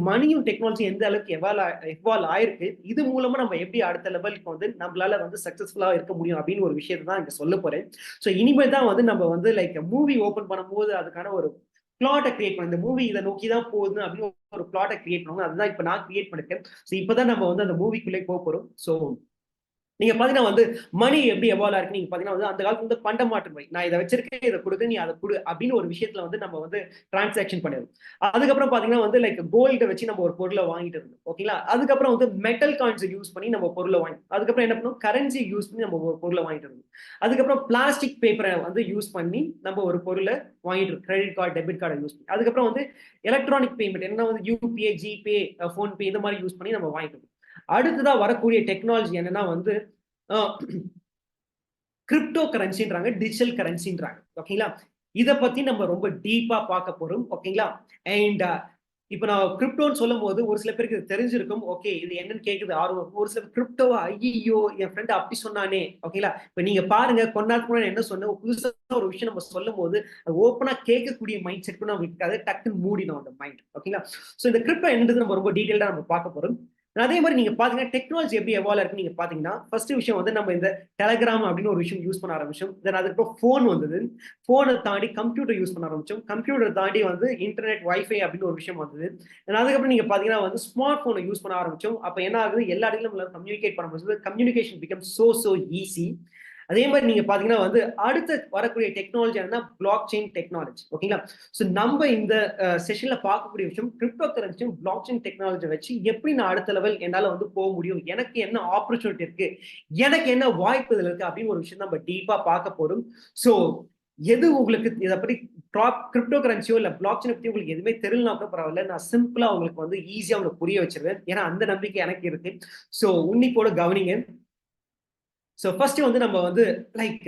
மணியும் டெக்னாலஜி எந்த அளவுக்கு எவால்வ் ஆயிருக்கு, இது மூலமா நம்ம எப்படி அடுத்த லெவலுக்கு வந்து நம்மளால வந்து சக்சஸ்ஃபுல்லா இருக்க முடியும் அப்படின்னு ஒரு விஷயத்தை தான் இங்க சொல்ல போறேன். ஸோ இனிமேல் தான் வந்து நம்ம வந்து லைக் மூவி ஓபன் பண்ணும்போது அதுக்கான ஒரு பிளாட்டை கிரியேட் பண்ணணும். இந்த மூவி இதை நோக்கி தான் போகுது அப்படின்னு ஒரு பிளாட்டை கிரியேட் பண்ணணும். அதுதான் இப்ப நான் கிரியேட் பண்ணிருக்கேன். ஸோ இப்பதான் நம்ம வந்து அந்த மூவிக்குள்ளே போக போறோம். ஸோ நீங்க பாத்தீங்கன்னா வந்து மணி எப்படி எவால்வ் ஆயிருக்கு நீங்க பாத்தீங்கன்னா வந்து அந்த காலத்துல வந்து பண்டமாற்று முறை, நான் இதை வச்சிருக்கேன், இதை கொடுக்க, நீ அதை கொடு அப்படின்னு ஒரு விஷயத்துல வந்து நம்ம வந்து டிரான்சாக்ஷன் பண்ணிடுவோம். அதுக்கப்புறம் பாத்தீங்கன்னா வந்து லைக் கோல்டை வச்சு நம்ம ஒரு பொருளை வாங்கிட்டு இருந்தோம். ஓகேங்களா? அதுக்கப்புறம் வந்து மெட்டல் காயின்ஸ் யூஸ் பண்ணி நம்ம பொருளை வாங்கி, அதுக்கப்புறம் என்ன பண்ணுவோம், கரன்சி யூஸ் பண்ணி நம்ம ஒரு பொருளை வாங்கிட்டு இருந்தோம். அதுக்கப்புறம் பிளாஸ்டிக் பேப்பரை வந்து யூஸ் பண்ணி நம்ம ஒரு பொருளை வாங்கிட்டு இருக்கோம், கிரெடிட் கார்டு, டெபிட் கார்டை யூஸ் பண்ணி. அதுக்கப்புறம் வந்து எலக்ட்ரானிக் பேமெண்ட் என்ன வந்து யூபிஐ, ஜிபே, போன்பே இந்த மாதிரி யூஸ் பண்ணி நம்ம வாங்கிட்டு இருக்கோம். அடுத்ததான் வரக்கூடிய டெக்னாலஜி என்னன்னா வந்து கிரிப்டோ கரன்சின்றாங்க, டிஜிட்டல் கரன்சின்றாங்க. ஓகேங்களா? இதை பத்தி நம்ம ரொம்ப டீப்பா பார்க்க போறோம். ஓகேங்களா? அண்ட் இப்ப நான் கிரிப்டோன்னு சொல்லும் போது ஒரு சில பேருக்கு இது தெரிஞ்சிருக்கும். ஓகே, இது என்னன்னு கேக்குது ஆர்வம். ஒரு சில கிரிப்டோவா, ஐயோ என் ஃப்ரெண்ட் அப்படி சொன்னானே. ஓகேங்களா? இப்ப நீங்க பாருங்க, கொண்டாத்துக்கு முன்னாடி என்ன சொன்ன, புதுசா ஒரு விஷயம் நம்ம சொல்லும் போது ஓப்பனா கேட்கக்கூடிய மைண்ட் செட் கூட நமக்கு இருக்காது, டக்குன்னு மூடிடும் அந்த மைண்ட். ஓகேங்களா? சோ இந்த கிரிப்டோ என்னது நம்ம ரொம்ப டீடைல்டா நம்ம பார்க்க போறோம். அதே மாதிரி நீங்க பாத்தீங்கன்னா டெக்னாலஜி எப்படி எவால்வ் இருக்கு நீங்க பாத்தீங்கன்னா, ஃபர்ஸ்ட் விஷயம் வந்து நம்ம இந்த டெலகிராம் அப்படின்னு ஒரு விஷயம் யூஸ் பண்ண ஆரம்பிச்சோம். தென் அதுக்கப்புறம் போன் வந்தது. போனை தாண்டி கம்ப்யூட்டர் யூஸ் பண்ண ஆரம்பிச்சோம். கம்ப்யூட்டர் தாண்டி வந்து இன்டர்நெட், வைஃபை அப்படின்னு ஒரு விஷயம் வந்தது. அதுக்கப்புறம் நீங்க பாத்தீங்கன்னா வந்து ஸ்மார்ட் போனை யூஸ் பண்ண ஆரம்பிச்சோம். அப்ப என்ன ஆகுது, எல்லா இடத்துலயும் நம்மளால கம்யூனிகேட் பண்ண முடியுது. Communication become so easy. அதே மாதிரி நீங்க பாத்தீங்கன்னா வந்து அடுத்த வரக்கூடிய டெக்னாலஜி என்னன்னா பிளாக் செயின் டெக்னாலஜி. ஓகேங்களா? சோ நம்ம இந்த செஷன்ல பார்க்கக்கூடிய விஷயம் கிரிப்டோ கரன்சியும் பிளாக் செயின் டெக்னாலஜி வச்சு எப்படி நான் அடுத்த லெவல் என்னால வந்து போக முடியும், எனக்கு என்ன ஆப்பர்ச்சுனிட்டி இருக்கு, எனக்கு என்ன வாய்ப்புகள் இருக்கு அப்படின்னு ஒரு விஷயம் நம்ம டீப்பா பார்க்க போறோம். சோ எது உங்களுக்கு இதை பத்தி கிரிப்டோ கரன்சியோ இல்ல பிளாக் செயின் பத்தி உங்களுக்கு எதுவுமே தெரியலனா கூட பரவாயில்ல, நான் சிம்பிளா உங்களுக்கு வந்து ஈஸியா உங்களுக்கு புரிய வச்சிருவேன். ஏன்னா அந்த நம்பிக்கை எனக்கு இருக்கு. சோ உன்னிப்போட கவனிங்க. ஸோ ஃபர்ஸ்ட் வந்து நம்ம வந்து லைக்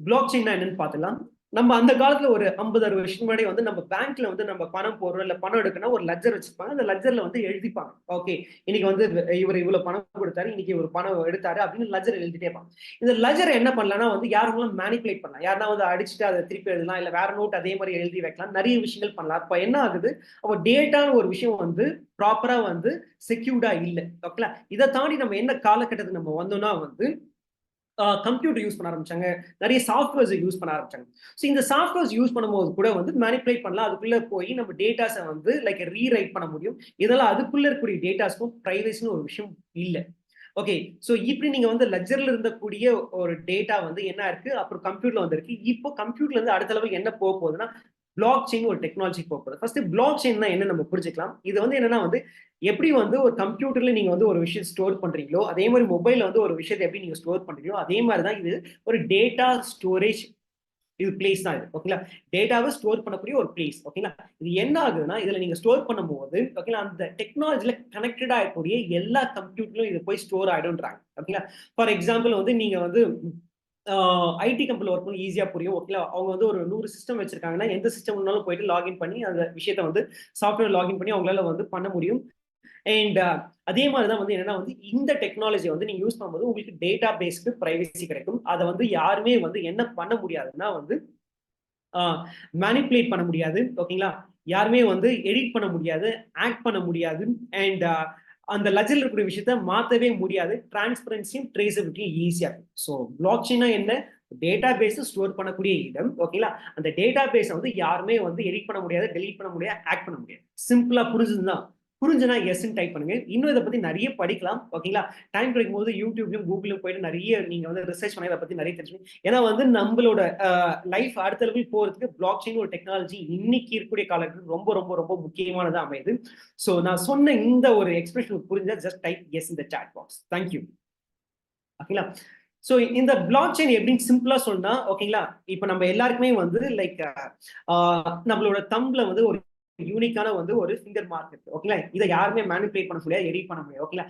பிளாக் செயின் என்னன்னு பார்த்துலாம். நம்ம அந்த காலத்துல ஒரு 50-60 வருஷம் முன்னாடி வந்து நம்ம பேங்க்ல வந்து நம்ம பணம் போடுறோம் இல்ல பணம் எடுக்கணும், ஒரு லெட்ஜர் வச்சிருப்பாங்க. அந்த லெட்ஜர்ல வந்து எழுதிப்பாங்க. ஓகே, இன்னைக்கு வந்து இவர் இவ்வளவு பணம் கொடுத்தாரு, இன்னைக்கு இவர் பணம் எடுத்தாரு அப்படின்னு லெட்ஜர் எழுதிட்டே இருப்பாங்க. இந்த லெட்ஜர் என்ன பண்ணலாம்னா வந்து யாரெல்லாம் மேனிபுலேட் பண்ணலாம், யாருன்னா வந்து அடிச்சுட்டு அதை திருப்பி எழுதலாம், இல்ல வேற நோட் அதே மாதிரி எழுதி வைக்கலாம், நிறைய விஷயங்கள் பண்ணலாம். அப்ப என்ன ஆகுது, அப்ப டேட்டான்னு ஒரு விஷயம் வந்து ப்ராப்பரா வந்து செக்யூர்டா இல்லை. ஓகேங்களா? இதை தாண்டி நம்ம என்ன காலகட்டத்துக்கு நம்ம வந்தோம்னா வந்து கம்ப்யூட்டர் யூஸ் பண்ண ஆரம்பிச்சாங்க, நிறைய சாஃப்ட்வேர்ஸ் யூஸ் பண்ண ஆரம்பிச்சாங்க. ஸோ இந்த சாஃப்ட்வேர்ஸ் யூஸ் பண்ணும்போது கூட வந்து மேனிபுலேட் பண்ணலாம், அதுக்குள்ள போய் நம்ம டேட்டாஸை வந்து லைக் ரீரைட் பண்ண முடியும். இதெல்லாம் அதுக்குள்ள இருக்கக்கூடிய டேட்டாஸ்க்கும் பிரைவசின்னு ஒரு விஷயம் இல்லை. ஓகே, ஸோ இப்படி நீங்க வந்து லெட்ஜர்ல இருந்தக்கூடிய ஒரு டேட்டா வந்து என்ன இருக்கு, அப்புறம் கம்ப்யூட்டர்ல வந்திருக்கு. இப்போ கம்ப்யூட்டர்ல இருந்து அடுத்த லெவல் என்ன போக போகுதுன்னா பிளாக் செயின் ஒரு டெக்னாலஜி போக போகுது. ஃபர்ஸ்ட் பிளாக் செயின்னா என்ன நம்ம புரிஞ்சுக்கலாம். இது வந்து என்னன்னா வந்து எப்படி வந்து ஒரு கம்ப்யூட்டர்ல நீங்க வந்து ஒரு விஷயம் ஸ்டோர் பண்றீங்களோ, அதே மாதிரி மொபைல்ல வந்து ஒரு விஷயத்தை எப்படி நீங்க ஸ்டோர் பண்றீங்களோ அதே மாதிரி தான் இது ஒரு டேட்டா ஸ்டோரேஜ் இது பிளேஸ் தான் இது. ஓகேங்களா? டேட்டாவை ஸ்டோர் பண்ணக்கூடிய ஒரு பிளேஸ். ஓகேங்களா? இது என்ன ஆகுதுன்னா இதுல நீங்க ஸ்டோர் பண்ணும்போது ஓகேங்களா அந்த டெக்னாலஜில கனெக்டடா இருக்கக்கூடிய எல்லா கம்ப்யூட்டரும் இது போய் ஸ்டோர் ஆயிடும்ன்றாங்க. ஓகேங்களா? ஃபார் எக்ஸாம்பிள் வந்து நீங்க வந்து ஐடி கம்பெனில ஒர்க் பண்ணி ஈஸியா புரியும். ஓகேங்களா? அவங்க வந்து ஒரு 100 சிஸ்டம் வச்சிருக்காங்கன்னா எந்த சிஸ்டம் வேணாலும் போயிட்டு லாகின் பண்ணி அந்த விஷயத்த வந்து சாஃப்ட்வேர் லாகின் பண்ணி அவங்களால வந்து பண்ண முடியும். அண்ட் அதே மாதிரி தான் வந்து என்னன்னா வந்து இந்த டெக்னாலஜி வந்து நீங்க யூஸ் பண்ணும்போது உங்களுக்கு டேட்டா பேஸ்க்கு பிரைவசி கிடைக்கும். அதை வந்து யாருமே வந்து என்ன பண்ண முடியாதுன்னா வந்து மேனிப்புலேட் பண்ண முடியாது. ஓகேங்களா? யாருமே வந்து எடிட் பண்ண முடியாது, ஆக்ட் பண்ண முடியாது. அண்ட் அந்த லெட்ஜர்ல இருக்கக்கூடிய விஷயத்த மாத்தவே முடியாது. டிரான்ஸ்பரன்சியும் ட்ரேசபிலிட்டியும் ஈஸியா இருக்கும். ஸோ பிளாக் செயின்னா என்ன, டேட்டா பேஸ் ஸ்டோர் பண்ணக்கூடிய இடம். ஓகேங்களா? அந்த டேட்டா பேஸை வந்து யாருமே வந்து எடிட் பண்ண முடியாது, டெலீட் பண்ண முடியாது, ஆக்ட் பண்ண முடியாது. சிம்பிளா புரிஞ்சுதுதான். புரிஞ்சுனா எஸ்ன்னு டைப் பண்ணுங்க. இன்னும் இதை பத்தி நிறைய படிக்கலாம். ஓகேங்களா? டைம் கிடைக்கும் போது யூடியூப்லயும் கூகுளும் போயிட்டு நிறைய நீங்க வந்து ரிசர்ச் பண்ணி இதை பத்தி நிறைய தெரிஞ்சுக்கணும். ஏன்னா வந்து நம்மளோட லைஃப் அடுத்த லெவல் போறதுக்கு பிளாக் செயின் ஒரு டெக்னாலஜி இன்னைக்கு இருக்கக்கூடிய காலத்துக்கு ரொம்ப ரொம்ப ரொம்ப முக்கியமானதா அமையுது. சோ நான் சொன்ன இந்த ஒரு எக்ஸ்பிரஷன் புரிஞ்சா ஜஸ்ட் டைப் எஸ் இந்த சாட் பாக்ஸ். தேங்க்யூ. ஓகேங்களா? சோ இந்த பிளாக் செயின் எப்படின்னு சிம்பிளா சொன்னா ஓகேங்களா, இப்ப நம்ம எல்லாருக்குமே வந்து லைக் நம்மளோட தம்ப்ல வந்து ஒரு யூனிக்கான வந்து ஒரு ஃபிங்கர் மார்க் இருக்கு. ஓகேங்களா? இதை யாருமே மேனிபுலேட் பண்ண முடியாது, எடிட் பண்ண முடியாது. ஓகேங்களா?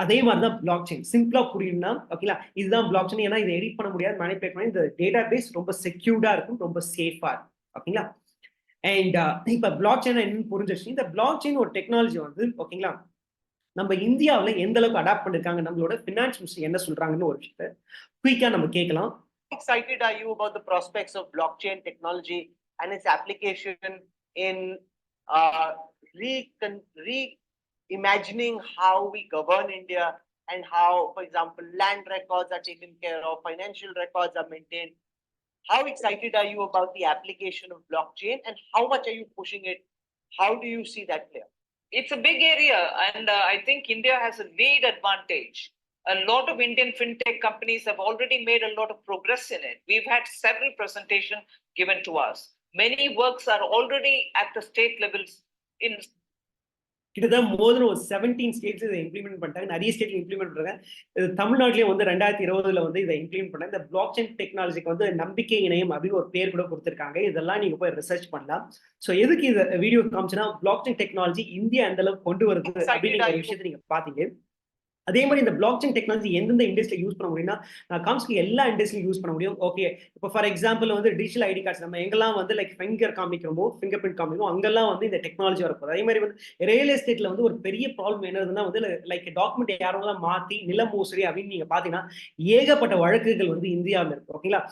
அதே மாதிரி தான் பிளாக் செயின். சிம்பிளா புரியும்னா ஓகேங்களா, இதுதான் பிளாக் செயின். ஏன்னா இதை எடிட் பண்ண முடியாது, மேனிபுலேட் பண்ண இந்த டேட்டா பேஸ் ரொம்ப செக்யூர்டா இருக்கும், ரொம்ப சேஃபா இருக்கும். ஓகேங்களா? அண்ட் இப்ப பிளாக் செயின் என்னன்னு புரிஞ்சிருச்சு. இந்த பிளாக் செயின் ஒரு டெக்னாலஜி வந்து ஓகேங்களா நம்ம இந்தியாவில் எந்த அளவுக்கு அடாப்ட் பண்ணிருக்காங்க, நம்மளோட ஃபினான்ஸ் மினிஸ்டர் என்ன சொல்றாங்கன்னு ஒரு விஷயத்தை குயிக்கா நம்ம கேட்கலாம். Excited are you about the prospects of blockchain technology and its application in reimagining how we govern India and how, for example, land records are taken care of, financial records are maintained. How excited are you about the application of blockchain, and how much are you pushing it? How do you see that play out? It's a big area, and I think India has a lead advantage. A lot of Indian fintech companies have already made a lot of progress in it. We've had several presentations given to us. Many works are already at the state levels in கிட்டத்தட்ட மோர் தென் ஒரு 17 states இதை implement பண்ணிட்டாங்க. நிறைய ஸ்டேட்ல implement பண்றாங்க. தமிழ்நாட்டிலேயே வந்து 2020 வந்து இதை இம்ப்ளிமெண்ட் பண்ணாங்க. இந்த பிளாக் செயின் டெக்னாலஜிக்கு வந்து நம்பிக்கை இணையம் அப்படின்னு ஒரு பேர் கூட கொடுத்துருக்காங்க. இதெல்லாம் நீங்க போய் ரிசர்ச் பண்ணலாம். ஸோ எதுக்கு இந்த வீடியோ காமிச்சுன்னா, பிளாக் செயின் டெக்னாலஜி இந்தியா எந்த அளவுக்கு கொண்டு வருது அப்படிங்கிற ஒரு விஷயத்தை நீங்க பாத்தீங்க. அதே மாதிரி இந்த பிளாக் செயின் டெக்னாலஜி எந்தெந்த இண்டஸ்ட்ரியில் யூஸ் பண்ண முடியும்னா, நான் காமிச்சு எல்லா இண்டஸ்ட்ரியும் யூஸ் பண்ண முடியும். ஓகே, இப்போ ஃபார் எக்ஸாம்பிள் வந்து டிஜிட்டல் ஐடி கார்ட்ஸ் நம்ம எங்கெல்லாம் வந்து லைக் ஃபிங்கர் காமிக்கிறோமோ, ஃபிங்கர் பிரிண்ட் காமிக்கிறோம், அங்கெல்லாம் வந்து இந்த டெக்னாலஜி வரப்போகுது. அதே மாதிரி வந்து ரியல் எஸ்டேட்ல வந்து ஒரு பெரிய ப்ராப்ளம் என்னதுன்னா வந்து லைக் டாக்குமெண்ட் யாரெல்லாம் மாத்தி நில மோசடி அப்படின்னு நீங்க பாத்தீங்கன்னா ஏகப்பட்ட வழக்குகள் வந்து இந்தியாவில் இருக்கு. ஓகேங்களா,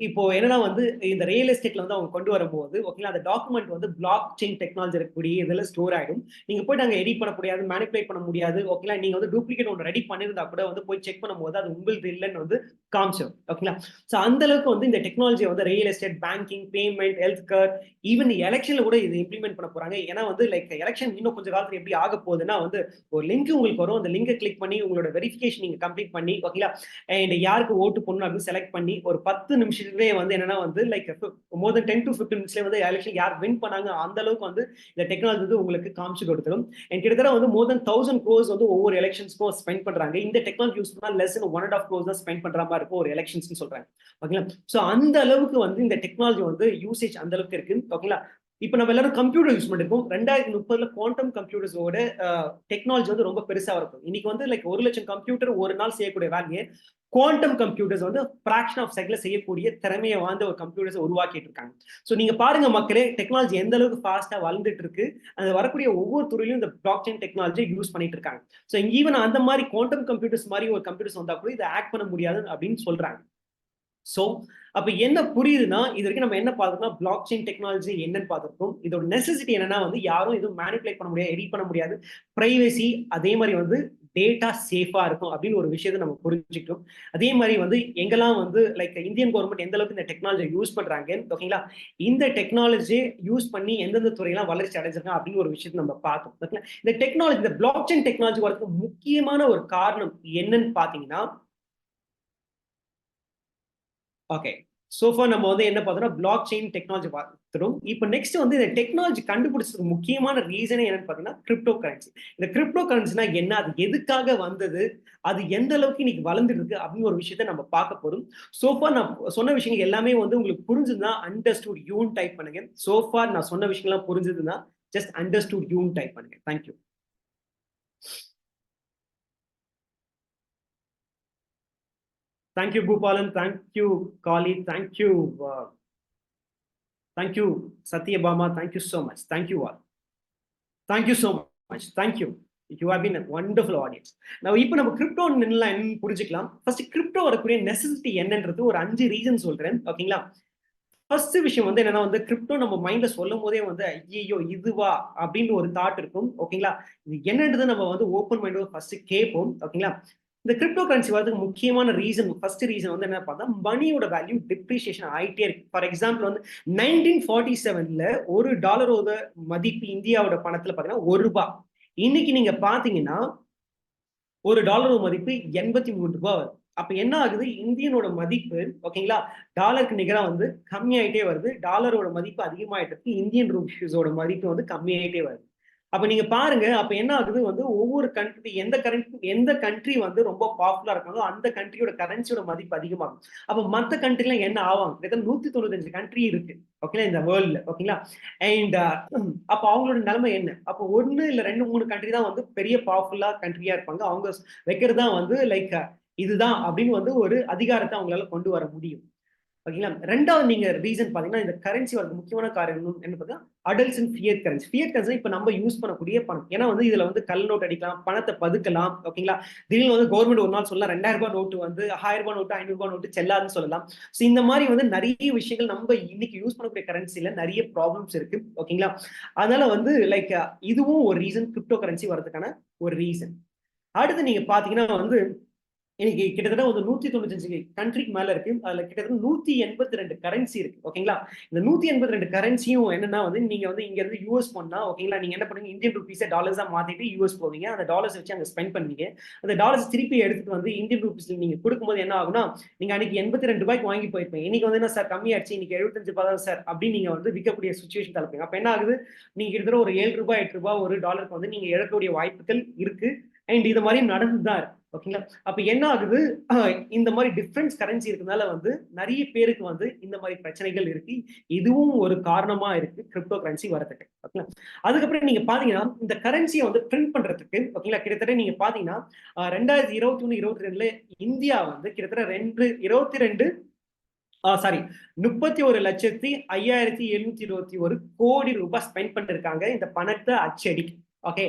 இப்போ என்னன்னா வந்து இந்த ரியல் எஸ்டேட்ல வந்து அவங்க கொண்டு வரும்போது ஓகேங்களா, அந்த டாக்குமெண்ட் வந்து பிளாக் செயின் டெக்னாலஜி இருக்கக்கூடிய இதெல்லாம் ஸ்டோர் ஆயிடும். நீங்க போய் நாங்க எடிட் பண்ண முடியாது, மேனிபுலேட் பண்ண முடியாது. ஓகேங்களா, நீங்க வந்து டூப்ளிகேட் ஒன்று ரெடி பண்ணியிருந்தா கூட வந்து போய் செக் பண்ணும்போது அது உங்களுக்கு இல்லைன்னு வந்து காமிச்சிடும். ஓகேங்களா, ஸோ அந்த அளவுக்கு வந்து இந்த டெக்னாலஜி வந்து real estate, banking, payment, health care, even எலெக்ஷன்ல கூட இது இம்ப்ளிமெண்ட் பண்ண போறாங்க. ஏன்னா வந்து லைக் எலெக்ஷன் இன்னும் கொஞ்சம் காலத்துல எப்படி ஆக போகுதுன்னா வந்து ஒரு லிங்க் உங்களுக்கு வரும், அந்த லிங்கை கிளிக் பண்ணி உங்களோட வெரிஃபிகேஷன் நீங்க கம்ப்ளீட் பண்ணி ஓகேங்களா, அண்ட் யாருக்கு ஓட்டு போடணும் அப்படின்னு செலக்ட் பண்ணி ஒரு 10 நிமிஷத்துலேயே வந்து என்னன்னா வந்து லைக் மோர் தென் 10 to 15 மினிட்ஸ்லேயே வந்து எலெக்ஷன் யார் வின் பண்ணாங்க அந்த அளவுக்கு வந்து இந்த டெக்னாலஜி வந்து உங்களுக்கு காமிச்சு கொடுத்துரும். அண்ட் கிட்டத்தட்ட வந்து மோர் தென் 1000 crores வந்து ஒவ்வொரு எலெக்ஷன்ஸ்க்கும் ஸ்பெண்ட் பண்றாங்க. இந்த டெக்னாலஜி யூஸ் பண்ணா லெஸ் தென் 1.5 crores தான் ஸ்பெண்ட் பண்ற மாதிரி இருக்கும் ஒரு எலெக்ஷன்ஸ்னு சொல்றாங்க. ஓகேங்களா, சோ அந்த அளவுக்கு வந்து இந்த டெக்னாலஜி வந்து யூசேஜ் அந்த அளவுக்கு இருக்கு. ஓகேங்களா, இப்ப நம்ம எல்லாரும் கம்ப்யூட்டர் யூஸ் பண்ணிருக்கோம். 2030 குவாண்டம் கம்ப்யூட்டர்ஸோட டெக்னாலஜி வந்து ரொம்ப பெருசா இருக்கும். இன்னைக்கு வந்து லைக் 1 லட்சம் கம்ப்யூட்டர் ஒரு நாள் செய்யக்கூடிய வேலையை குவாண்டம் கம்ப்யூட்டர்ஸ் வந்து ஃபிராக்ஷன் ஆஃப் செகண்ட்ல செய்யக்கூடிய திறமையை வாழ்ந்த ஒரு கம்ப்யூட்டர்ஸ் உருவாக்கிட்டு இருக்காங்க. ஸோ நீங்க பாருங்க மக்களே, டெக்னாலஜி எந்த அளவுக்கு ஃபாஸ்டா வளர்ந்துட்டு இருக்கு. அது வரக்கூடிய ஒவ்வொரு துறையிலும் இந்த பிளாக் செயின் டெக்னாலஜி யூஸ் பண்ணிட்டு இருக்காங்க. ஸோ ஈவன் அந்த மாதிரி குவாண்டம் கம்ப்யூட்டர்ஸ் மாதிரி ஒரு கம்ப்யூட்டர்ஸ் வந்தா கூட இதை ஆக்ட் பண்ண முடியாது அப்படின்னு சொல்றாங்க. ஸோ அப்ப என்ன புரியுதுன்னா, இது வரைக்கும் நம்ம என்ன பார்த்துருக்கோம், பிளாக் செயின் டெக்னாலஜி என்னன்னு பார்த்துருக்கோம். இதோட நெசசிட்டி என்னன்னா வந்து யாரும் எதுவும் மேனிபுலேட் பண்ண முடியாது, எடிட் பண்ண முடியாது, பிரைவசி, அதே மாதிரி வந்து டேட்டா சேஃபா இருக்கும் அப்படின்னு ஒரு விஷயத்தை நம்ம புரிஞ்சுக்கிட்டோம். அதே மாதிரி வந்து எங்கெல்லாம் வந்து லைக் இந்தியன் கவர்மெண்ட் எந்த அளவுக்கு இந்த டெக்னாலஜி யூஸ் பண்றாங்க ஓகேங்களா, இந்த டெக்னாலஜி யூஸ் பண்ணி எந்தெந்த துறையெல்லாம் வளர்ச்சி அடைஞ்சிருக்காங்க அப்படின்னு ஒரு விஷயத்தை நம்ம பார்த்தோம். ஓகேங்களா, இந்த டெக்னாலஜி, இந்த பிளாக் செயின் டெக்னாலஜி வரதுக்கு முக்கியமான ஒரு காரணம் என்னன்னு பாத்தீங்கன்னா, ஓகே, சோஃபா நம்ம வந்து என்ன பார்த்தோம்னா பிளாக் செயின் டெக்னாலஜி பார்த்துரும். இப்போ நெக்ஸ்ட் வந்து இந்த டெக்னாலஜி கண்டுபிடிச்சதுக்கு முக்கியமான ரீசனே என்னன்னு பார்த்தீங்கன்னா கிரிப்டோ கரன்சி. இந்த கிரிப்டோ கரன்சினா என்ன, அது எதுக்காக வந்தது, அது எந்த அளவுக்கு இன்னைக்கு வளர்ந்துட்டு இருக்கு அப்படின்னு ஒரு விஷயத்த நம்ம பார்க்க போறோம். சோஃபா நான் சொன்ன விஷயங்கள் எல்லாமே வந்து உங்களுக்கு புரிஞ்சுதுன்னா அண்டர்ஸ்டுட் யூன்னு டைப் பண்ணுங்க. சோஃபா நான் சொன்ன விஷயங்கள்லாம் புரிஞ்சுதுன்னா ஜஸ்ட் அண்டர்ஸ்டுட் யூன்னு டைப் பண்ணுங்க. Thank you. Thank you, Bhupalan. Thank you, Kali. Thank you, Satyabama. Thank you so much. Thank you all. Thank you so much. Thank you. You have been a wonderful audience. Now, இப்போ நம்ம crypto என்னன்னு புரிஞ்சுக்கலாம். First crypto வரக்கூடிய necessity என்னன்றது ஒரு 5 reason சொல்றேன். ஓகேங்களா, first விஷயம் வந்து என்னன்னா வந்து கிரிப்டோ நம்ம மைண்ட்ல சொல்லும் போதே வந்து ஐயோ இதுவா அப்படின்னு ஒரு தாட் இருக்கும். ஓகேங்களா, இது என்னன்றது நம்ம வந்து ஓப்பன் மைண்டோட ஃபர்ஸ்ட் கேட்போம். ஓகேங்களா, இந்த கிரிப்டோ கரன்சி வரதுக்கு முக்கியமான ரீசன், ஃபர்ஸ்ட் ரீசன் வந்து என்ன பார்த்தா மணியோட வேல்யூ டிப்ரிசியேஷன் ஆகிட்டே இருக்கு. ஃபார் எக்ஸாம்பிள் வந்து 1947ல $1 மதிப்பு இந்தியாவோட பணத்துல பாத்தீங்கன்னா ₹1. இன்னைக்கு நீங்க பாத்தீங்கன்னா $1 மதிப்பு 83 ரூபாய் வருது. அப்ப என்ன ஆகுது, இந்தியனோட மதிப்பு ஓகேங்களா டாலருக்கு நிகரா வந்து கம்மியாயிட்டே வருது. டாலரோட மதிப்பு அதிகமாயிட்டு இருக்கு, இந்தியன் ரூபீஸோட மதிப்பு வந்து கம்மியாயிட்டே வருது. அப்ப நீங்க பாருங்க, அப்ப என்ன ஆகுது வந்து ஒவ்வொரு கண்ட்ரி எந்த கண்ட்ரி வந்து ரொம்ப பாப்புலரா இருக்காங்களோ அந்த கண்ட்ரியோட கரன்சியோட மதிப்பு அதிகமாகும். அப்ப மத்த கண்ட்ரிலாம் என்ன ஆவாங்க, 195 கண்ட்ரி இருக்கு ஓகேங்களா இந்த வேர்ல்ட்ல. ஓகேங்களா, அண்ட் அப்ப அவங்களோட நிலைமை என்ன, அப்ப 1 இல்ல 2 3 கண்ட்ரி தான் வந்து பெரிய பவர்ஃபுல்லா கண்ட்ரியா இருப்பாங்க. அவங்க வைக்கிறதா வந்து லைக் இதுதான் அப்படின்னு வந்து ஒரு அதிகாரத்தை அவங்களால கொண்டு வர முடியும். ஓகேங்களா. ரெண்டாவது நீங்க ரீசன் பாத்தீங்கன்னா இந்த கரன்சி வரது முக்கியமான காரணம் என்ன பார்த்தா adults and Fiat currency. Fiat currency இப்ப நம்ம யூஸ் பண்ணக்கூடிய பணம். ஏன்னா வந்து இதுல வந்து கல் நோட் அடிக்கலாம், பணத்தை பதுக்கலாம். ஓகேங்களா. திடீர்னு வந்து கவர்மெண்ட் ஒரு நாள் சொல்லலாம் 2000 ரூபாய் நோட்டு வந்து 1000 ரூபாய் நோட்டு 500 ரூபாய் நோட்டு செல்லாதுன்னு சொல்லலாம். ஸோ இந்த மாதிரி வந்து நிறைய விஷயங்கள் நம்ம இன்னைக்கு யூஸ் பண்ணக்கூடிய கரன்சில நிறைய ப்ராப்ளம்ஸ் இருக்கு. ஓகேங்களா. அதனால வந்து லைக் இதுவும் ஒரு ரீசன் கிரிப்டோ கரன்சி வரதுக்கான ஒரு ரீசன். அடுத்து நீங்க பாத்தீங்கன்னா வந்து இன்னைக்கு கிட்டத்தட்ட ஒரு 195 கண்ட்ரிக்கு மேல இருக்கு. அதுல கிட்டத்தட்ட 182 கரன்சி இருக்கு. ஓகேங்களா. இந்த 182 கரன்சியும் என்னன்னா வந்து நீங்க வந்து இங்க இருந்து யூஎஸ் போனா ஓகேங்களா, நீங்க என்ன பண்ணுவீங்க, இந்தியன் ருபீஸை டாலர்ஸா மாத்திட்டு யூஎஸ் போவீங்க. அந்த டாலர்ஸ் வச்சு அங்க ஸ்பெண்ட் பண்ணுவீங்க. அந்த டாலர்ஸ் திருப்பி எடுத்துட்டு வந்து இந்தியன் ருபீஸ்ல நீங்க கொடுக்கும்போது என்ன ஆகும்னா, நீங்க அன்னைக்கு 82 ரூபாய்க்கு வாங்கி போயிருப்பீங்க. இன்னைக்கு வந்து என்ன சார் கம்மியாச்சு, இன்னைக்கு 75 ரூபாய் தான் சார் அப்படின்னு நீங்க வந்து விற்கக்கூடிய சுச்சுவேஷன் தலைப்பீங்க. அப்ப என்ன ஆகுது, நீங்க கிட்டத்தட்ட ஒரு 7 ரூபாய் 8 ரூபாய் ஒரு டாலருக்கு வந்து நீங்க இழக்கக்கூடிய வாய்ப்புகள் இருக்கு. அண்ட் இது மாதிரி நடந்துதான் இருக்கு. ஓகேங்களா. அப்ப என்ன ஆகுது, இந்த மாதிரி டிஃபரன்ஸ் கரன்சி இருக்கிறதுனால வந்து நிறைய பேருக்கு வந்து இந்த மாதிரி பிரச்சனைகள் இருக்கு. இதுவும் ஒரு காரணமா இருக்கு கிரிப்டோ கரன்சி வரதுக்கு. ஓகேங்களா. அதுக்கப்புறம் நீங்க பாத்தீங்கன்னா இந்த கரன்சியை வந்து பிரிண்ட் பண்றதுக்கு ஓகேங்களா, கிட்டத்தட்ட நீங்க பாத்தீங்கன்னா 2021 22ல இந்தியா வந்து கிட்டத்தட்ட 31,05,721 கோடி ரூபாய் ஸ்பெண்ட் பண்ணிருக்காங்க இந்த பணத்தை அச்சடிக்கு. ஓகே.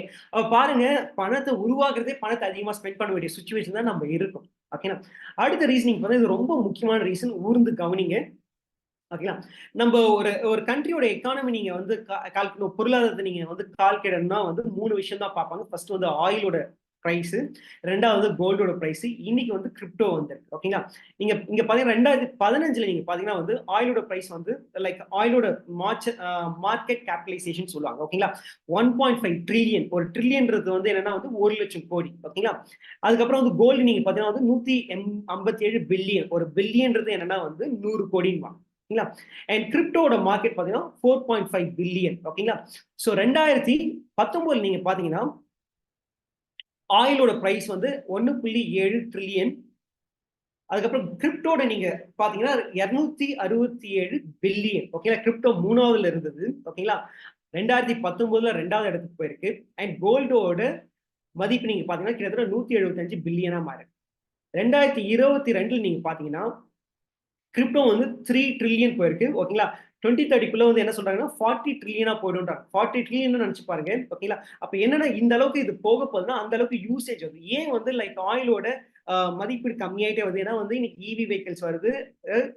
பாருங்க, பணத்தை உருவாக்குறதே பணத்தை அதிகமா ஸ்பெண்ட் பண்ண வேண்டிய சுச்சுவேஷன் தான் நம்ம இருக்கும். ஓகேங்களா. அடுத்த ரீசனிங் வந்து இது ரொம்ப முக்கியமான ரீசன், ஊர்ந்து கவனிங்க. ஓகேங்களா. நம்ம ஒரு கண்ட்ரியோட எக்கானமி நீங்க வந்து பொருளாதாரத்தை நீங்க வந்து கால்கிடணும்னா வந்து 3 விஷயம் தான் பார்ப்பாங்க. ஃபர்ஸ்ட் வந்து ஆயிலோட பிரைஸ், ரெண்டாவது கோல்டோட பிரைஸ், இன்னைக்கு வந்து கிரிப்டோ வந்திருக்கு. ஓகேங்களா. நீங்க இங்க பாத்தீங்கன்னா 2015 நீங்க பாத்தீங்கன்னா வந்து ஆயிலோட பிரைஸ் வந்து லைக் ஆயிலோட மார்க்கெட் கேபிடலைசேஷன் சொல்லுவாங்க. ஓகேங்களா. 1.5 ட்ரில்லியன். ஒரு ட்ரில்லியன்றது வந்து என்னன்னா வந்து 1 லட்சம் கோடி. ஓகேங்களா. அதுக்கப்புறம் வந்து கோல்டு நீங்க பாத்தீங்கன்னா வந்து 157 பில்லியன். ஒரு பில்லியன்றது என்னன்னா வந்து 100 கோடின்னு வாங்க. ஓகேங்களா. அண்ட் கிரிப்டோட மார்க்கெட் பாத்தீங்கன்னா 4.5 பில்லியன். ஓகேங்களா. ஸோ 2019 நீங்க பாத்தீங்கன்னா ஆயிலோட பிரைஸ் வந்து 1.7 ட்ரில்லியன். அதுக்கப்புறம் கிரிப்டோட நீங்க பாத்தீங்கன்னா 267 பில்லியன். ஓகேங்களா. கிரிப்டோ 3வதுல இருந்தது. ஓகேங்களா. 2019ல 2வது இடத்துக்கு போயிருக்கு. அண்ட் கோல்டோட மதிப்பு நீங்க பாத்தீங்கன்னா கிட்டத்தட்ட 175 பில்லியனா மாறு. 2022 நீங்க பாத்தீங்கன்னா கிரிப்டோ வந்து 3 ட்ரில்லியன் போயிருக்கு. ஓகேங்களா. 2030 வந்து என்ன சொல்றாங்கன்னா 40 ட்ரில்லியனா போயிடும்ன்றாங்க. 40 ட்ரில்லியன் நினைச்சு பாருங்க. ஓகேங்களா. அப்ப என்னன்னா இந்த அளவுக்கு இது போக போகுதுன்னா அந்த அளவுக்கு யூசேஜ் வருது. ஏன் வந்து லைக் ஆயிலோட மதிப்பீடு கம்மியாயிட்டே வருது, ஏன்னா வந்து இன்னைக்கு இவி வெஹிக்கிள்ஸ் வருது,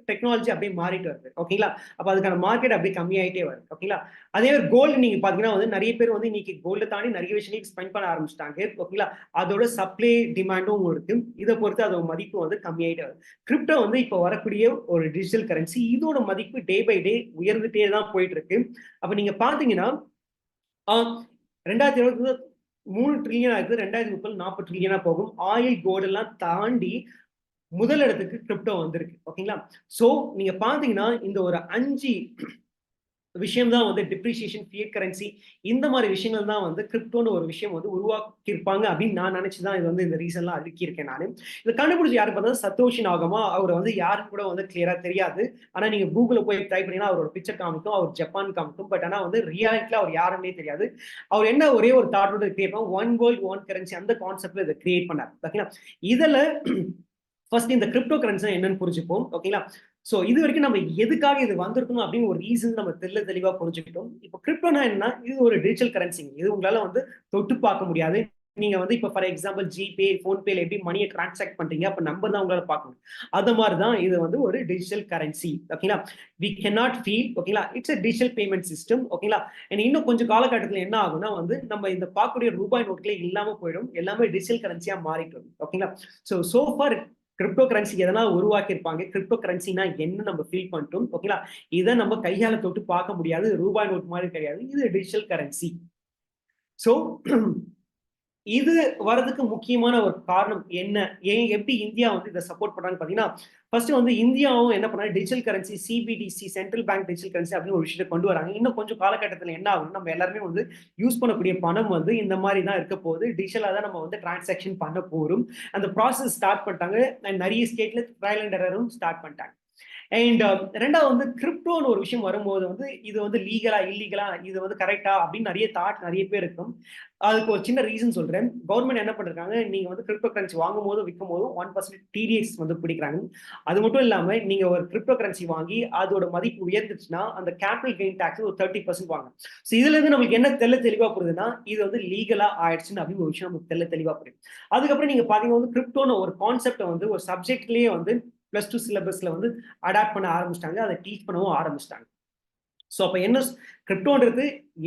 டெக்னாலஜி அப்படியே மாறிட்டு வருது. ஓகேங்களா. அப்ப அதுக்கான மார்க்கெட் அப்படியே கம்மியாயிட்டே வருது. ஓகேங்களா. அதே மாதிரி கோல்டு நீங்க பாத்தீங்கன்னா வந்து நிறைய பேர் வந்து இன்னைக்கு கோல்டு தாண்டி நிறைய விஷயங்களுக்கு ஸ்பெண்ட் பண்ண ஆரம்பிச்சிட்டாங்க. ஓகேங்களா. அதோட சப்ளை டிமாண்டும் இருக்கு. இதை பொறுத்து அதோட மதிப்பு வந்து கம்மியாயிட்டே வருது. கிரிப்டோ வந்து இப்போ வரக்கூடிய ஒரு டிஜிட்டல் கரன்சி, இதோட மதிப்பு டே பை டே உயர்ந்துட்டே தான் போயிட்டு இருக்கு. அப்ப நீங்க பாத்தீங்கன்னா 2023 ட்ரில்லியன் ஆகுது, 2030 40 ட்ரில்லியனா போகும். ஆயில் கோல்டு எல்லாம் தாண்டி முதல் இடத்துக்கு கிரிப்டோ வந்திருக்கு. ஓகேங்களா. சோ நீங்க பாத்தீங்கன்னா இந்த ஒரு 5 விஷயம் தான் வந்து டிப்ரிசியேஷன், ஃபியட் கரன்சி, இந்த மாதிரி விஷயங்கள் தான் வந்து கிரிப்டோன்னு ஒரு விஷயம் வந்து உருவாக்கி இருப்பாங்க அப்படின்னு நான் நினைச்சுதான் இது வந்து இந்த ரீசன்லாம் அடுக்கியிருக்கேன். நானு இதை கண்டுபிடிச்சு யாரு பார்த்தா சத்தோஷி நாகமா. அவர் வந்து யாருக்கு கூட வந்து கிளியரா தெரியாது. ஆனா நீங்க கூகுள்ல போய் ட்ரை பண்ணீங்கன்னா அவரோட பிக்சர் காமிக்கும், அவர் ஜப்பான் காமிக்கும். பட் ஆனா வந்து ரியாலிட்டியில அவர் யாருன்னே தெரியாது. அவர் என்ன ஒரே ஒரு தாட்டோட கிரியேட் பண்ண ஒன் வேர்ல்ட் ஒன் கரன்சி அந்த கான்செப்ட்ல இதை கிரியேட் பண்ணார். ஓகேங்களா. இதுல ஃபர்ஸ்ட் இந்த கிரிப்டோ கரன்சி என்னன்னு புரிஞ்சுப்போம். ஓகேங்களா. சோ இது வரைக்கும் நம்ம எதுக்காக இது வந்திருக்கணும் அப்படின்னு ஒரு ரீசன் நம்ம தெளிவா புரிஞ்சுக்கிட்டோம். இப்போ கிரிப்டோனா என்ன, இது ஒரு டிஜிட்டல் கரன்சி. இது உங்களால வந்து தொட்டு பார்க்க முடியாது. நீங்க வந்து இப்ப ஃபார் எக்ஸாம்பிள் ஜிபே, போன்பேல எப்படி மணியை டிரான்சாக்ட் பண்றீங்க, அப்ப நம்பர் தான் உங்களால பார்க்கணும். அது மாதிரி தான் இது வந்து ஒரு டிஜிட்டல் கரன்சி. ஓகேங்களா. We cannot feel. ஓகேங்களா. It's a digital payment system. ஓகேங்களா. இன்னும் கொஞ்சம் காலகட்டத்தில் என்ன ஆகும்னா வந்து நம்ம இந்த பார்க்கக்கூடிய ரூபாய் நோட்களே இல்லாம போயிடும், எல்லாமே டிஜிட்டல் கரன்சியா மாறிட்டு வரும். ஓகேங்களா. சோ ஃபார் கிரிப்டோ கரன்சி எதனால் உருவாக்கி இருப்பாங்க, கிரிப்டோ கரன்சினா என்ன நம்ம ஃபீல் பண்ணிட்டோம். ஓகேங்களா. இதை நம்ம கையால தொட்டு பார்க்க முடியாது, ரூபாய் நோட் மாதிரி கிடையாது, இது டிஜிட்டல் கரன்சி. சோ இது வரதுக்கு முக்கியமான ஒரு காரணம் என்ன, எப்படி இந்தியா வந்து இதை சப்போர்ட் பண்றாங்க பாத்தீங்கன்னா, ஃபர்ஸ்ட் வந்து இந்தியாவும் என்ன பண்ணாங்க, digital currency, CBDC, central bank digital currency அப்படின்னு ஒரு விஷயத்தை கொண்டு வராங்க. இன்னும் கொஞ்சம் காலகட்டத்தில் என்ன ஆகும், நம்ம எல்லாருமே வந்து யூஸ் பண்ணக்கூடிய பணம் வந்து இந்த மாதிரி தான் இருக்க போகுது, டிஜிட்டலா தான் நம்ம வந்து டிரான்சாக்ஷன் பண்ண போறோம். அந்த ப்ராசஸ் ஸ்டார்ட் பண்ணிட்டாங்க. நிறைய ஸ்டேட்ல ட்ரையல் அண்ட் எரரும் ஸ்டார்ட் பண்ணிட்டாங்க. அண்ட் ரெண்டாவது வந்து கிரிப்டோன்னு ஒரு விஷயம் வரும்போது வந்து இது வந்து லீகலா இல்லீகலா, இது வந்து கரெக்டா அப்படின்னு நிறைய பேர் இருக்கும். அதுக்கு ஒரு சின்ன ரீசன் சொல்றேன். கவர்மெண்ட் என்ன பண்ணிருக்காங்க, நீங்க வந்து கிரிப்டோ கரன்சி வாங்கும் போதும் விற்கும் போதும் 1% டிடிஎஸ் வந்து பிடிக்கிறாங்க. அது மட்டும் இல்லாம நீங்க ஒரு கிரிப்டோ கரன்சி வாங்கி அதோட மதிப்பு உயர்ந்துச்சுன்னா அந்த கேபிட்டல் கெயின் டாக்ஸ் ஒரு 30% வாங்க. ஸோ இதுல இருந்து நமக்கு என்ன தெளிவா புரியுதுன்னா, இது வந்து லீகலா ஆயிடுச்சுன்னு அப்படின்னு ஒரு விஷயம் நமக்கு தெளிவா புரியும். அதுக்கப்புறம் நீங்க பாத்தீங்கன்னா வந்து கிரிப்டோன்னு ஒரு கான்செப்ட் வந்து ஒரு சப்ஜெக்ட்லயே வந்து +2 சிலபஸ்ல வந்து அடாப்ட் பண்ண ஆரம்பிச்சிட்டாங்க, அதை டீச் பண்ணவும் ஆரம்பிச்சிட்டாங்க. ஸோ அப்ப என்ன கிரிப்டோன்றது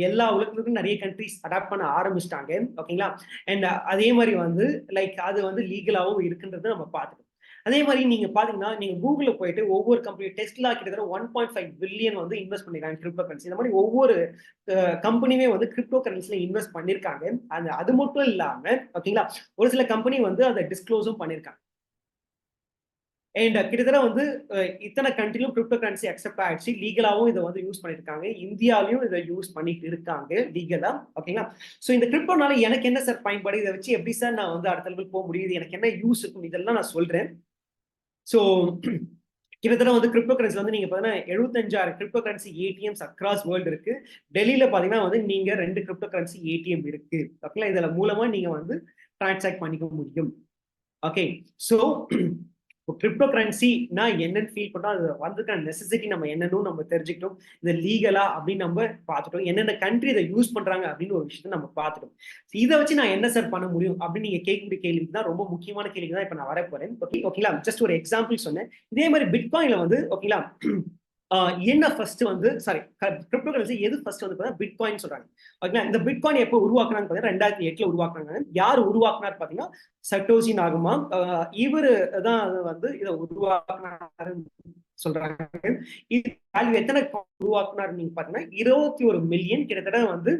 எல்லா உலகத்துக்கும் நிறைய கண்ட்ரிஸ் அடாப்ட் பண்ண ஆரம்பிச்சிட்டாங்க. ஓகேங்களா? அண்ட் அதே மாதிரி வந்து லைக் அது வந்து லீகலாவும் இருக்குன்றது நம்ம பார்த்துக்கணும். அதே மாதிரி நீங்க பாத்தீங்கன்னா நீங்க கூகுள்ல போயிட்டு ஒவ்வொரு கம்பெனி டெஸ்லா கிட்டத்தட்ட 1.5 பில்லியன் வந்து இன்வெஸ்ட் பண்ணிருக்காங்க கிரிப்டோ கரன்சி. இந்த மாதிரி ஒவ்வொரு கம்பெனியுமே வந்து கிரிப்டோ கரன்சில இன்வெஸ்ட் பண்ணிருக்காங்க. அது மட்டும் இல்லாம ஓகேங்களா, ஒரு சில கம்பெனி வந்து அதை டிஸ்க்ளோஸும் பண்ணிருக்காங்க. அண்ட் கிட்டத்தட்ட வந்து இத்தனை கண்ட்ரிலும் கிரிப்டோ கரன்சி அக்செப்ட் ஆயிடுச்சு, லீகலாவும் இதை வந்து யூஸ் பண்ணிருக்காங்க, இந்தியாவிலும் இதை யூஸ் பண்ணிட்டு இருக்காங்க லீகலா. ஓகேங்களா? ஸோ இந்த கிரிப்டோனால எனக்கு என்ன சார் பயன்பாடு, இதை வச்சு எப்படி சார் நான் வந்து அடுத்த லெவல் போக முடியுது, எனக்கு என்ன யூஸ் இருக்கும், இதெல்லாம் நான் சொல்றேன். ஸோ கிட்டத்தட்ட வந்து கிரிப்டோ கரன்சி வந்து நீங்க பாத்தீங்கன்னா 75,000 crypto currency ATMs across world இருக்கு. டெல்லியில பாத்தீங்கன்னா வந்து நீங்க 2 கிரிப்டோ கரன்சி ஏடிஎம் இருக்கு. ஓகேங்களா? இதுல மூலமா நீங்க வந்து டிரான்சாக்ட் பண்ணிக்க முடியும். ஓகே, ஸோ கிரிப்டோ கரன்சினா என்னன்னு ஃபீல் பண்ணோம், அது வந்ததுக்கான நெசசிட்டி நம்ம என்னன்னு நம்ம தெரிஞ்சுக்கிட்டோம், இது லீகலா அப்படின்னு நம்ம பார்த்துட்டோம், என்னென்ன கண்ட்ரி இதை யூஸ் பண்றாங்க அப்படின்னு ஒரு விஷயத்தை நம்ம பார்த்துட்டோம். இதை வச்சு நான் என்ன சார் பண்ண முடியும் அப்படின்னு நீங்க கேட்கக்கூடிய கேள்விக்கு தான் ரொம்ப முக்கியமான கேள்வி தான் இப்ப நான் வர போறேன். ஓகேங்களா? ஜஸ்ட் ஒரு எக்ஸாம்பிள் சொன்னேன். இதே மாதிரி பிட்காயின்ல வந்து ஓகேங்களா என்ன ஃபர்ஸ்ட் வந்து சாரி கிரிப்டோ கரன்சி எது ஃபர்ஸ்ட் வந்து பிட்காயின் சொல்றாங்க. ஓகேங்களா? இந்த பிட்காயின் எப்போ உருவாக்குறாங்க பாத்தீங்கன்னா 2008 உருவாக்குறாங்க. யார் உருவாக்குனார் பாத்தீங்கன்னா சட்டோஷி நாகமா. இவரு தான் வந்து இதை உருவாக்குனாரு சொல்றாங்க. இது வேல்யூ எத்தனை உருவாக்குனார் நீங்க பாத்தீங்கன்னா 21 மில்லியன், கிட்டத்தட்ட வந்து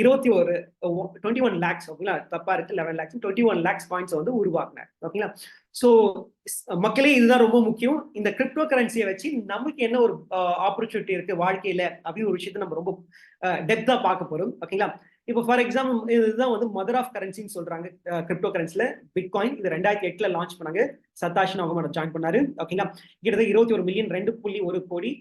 21 lakhs ஓகேங்களா, தப்பா இருக்கு, 11 lakhs 21 lakhs பாயிண்ட்ஸ் வந்து உருவாக்குனார். ஓகேங்களா? சோ மக்களே இதுதான் ரொம்ப முக்கியம். இந்த கிரிப்டோ கரன்சியை வச்சு நமக்கு என்ன ஒரு ஆப்பர்ச்சுனிட்டி இருக்கு வாழ்க்கையில அப்படின்னு ஒரு விஷயத்தை நம்ம ரொம்ப டெப்தா பார்க்க போறோம். ஓகேங்களா? இப்போ ஃபார் எக்ஸாம்பிள் இதுதான் வந்து மதர் ஆஃப் கரன்சின்னு சொல்றாங்க கிரிப்டோ கரன்சில பிட்காயின். இது 2008 லான்ச் பண்ணாங்க, சதாஷி நாகமா ஜாயின் பண்ணாரு. ஓகேங்களா? கிட்டத்தட்ட 21 மில்லியன் 2.1 கோடி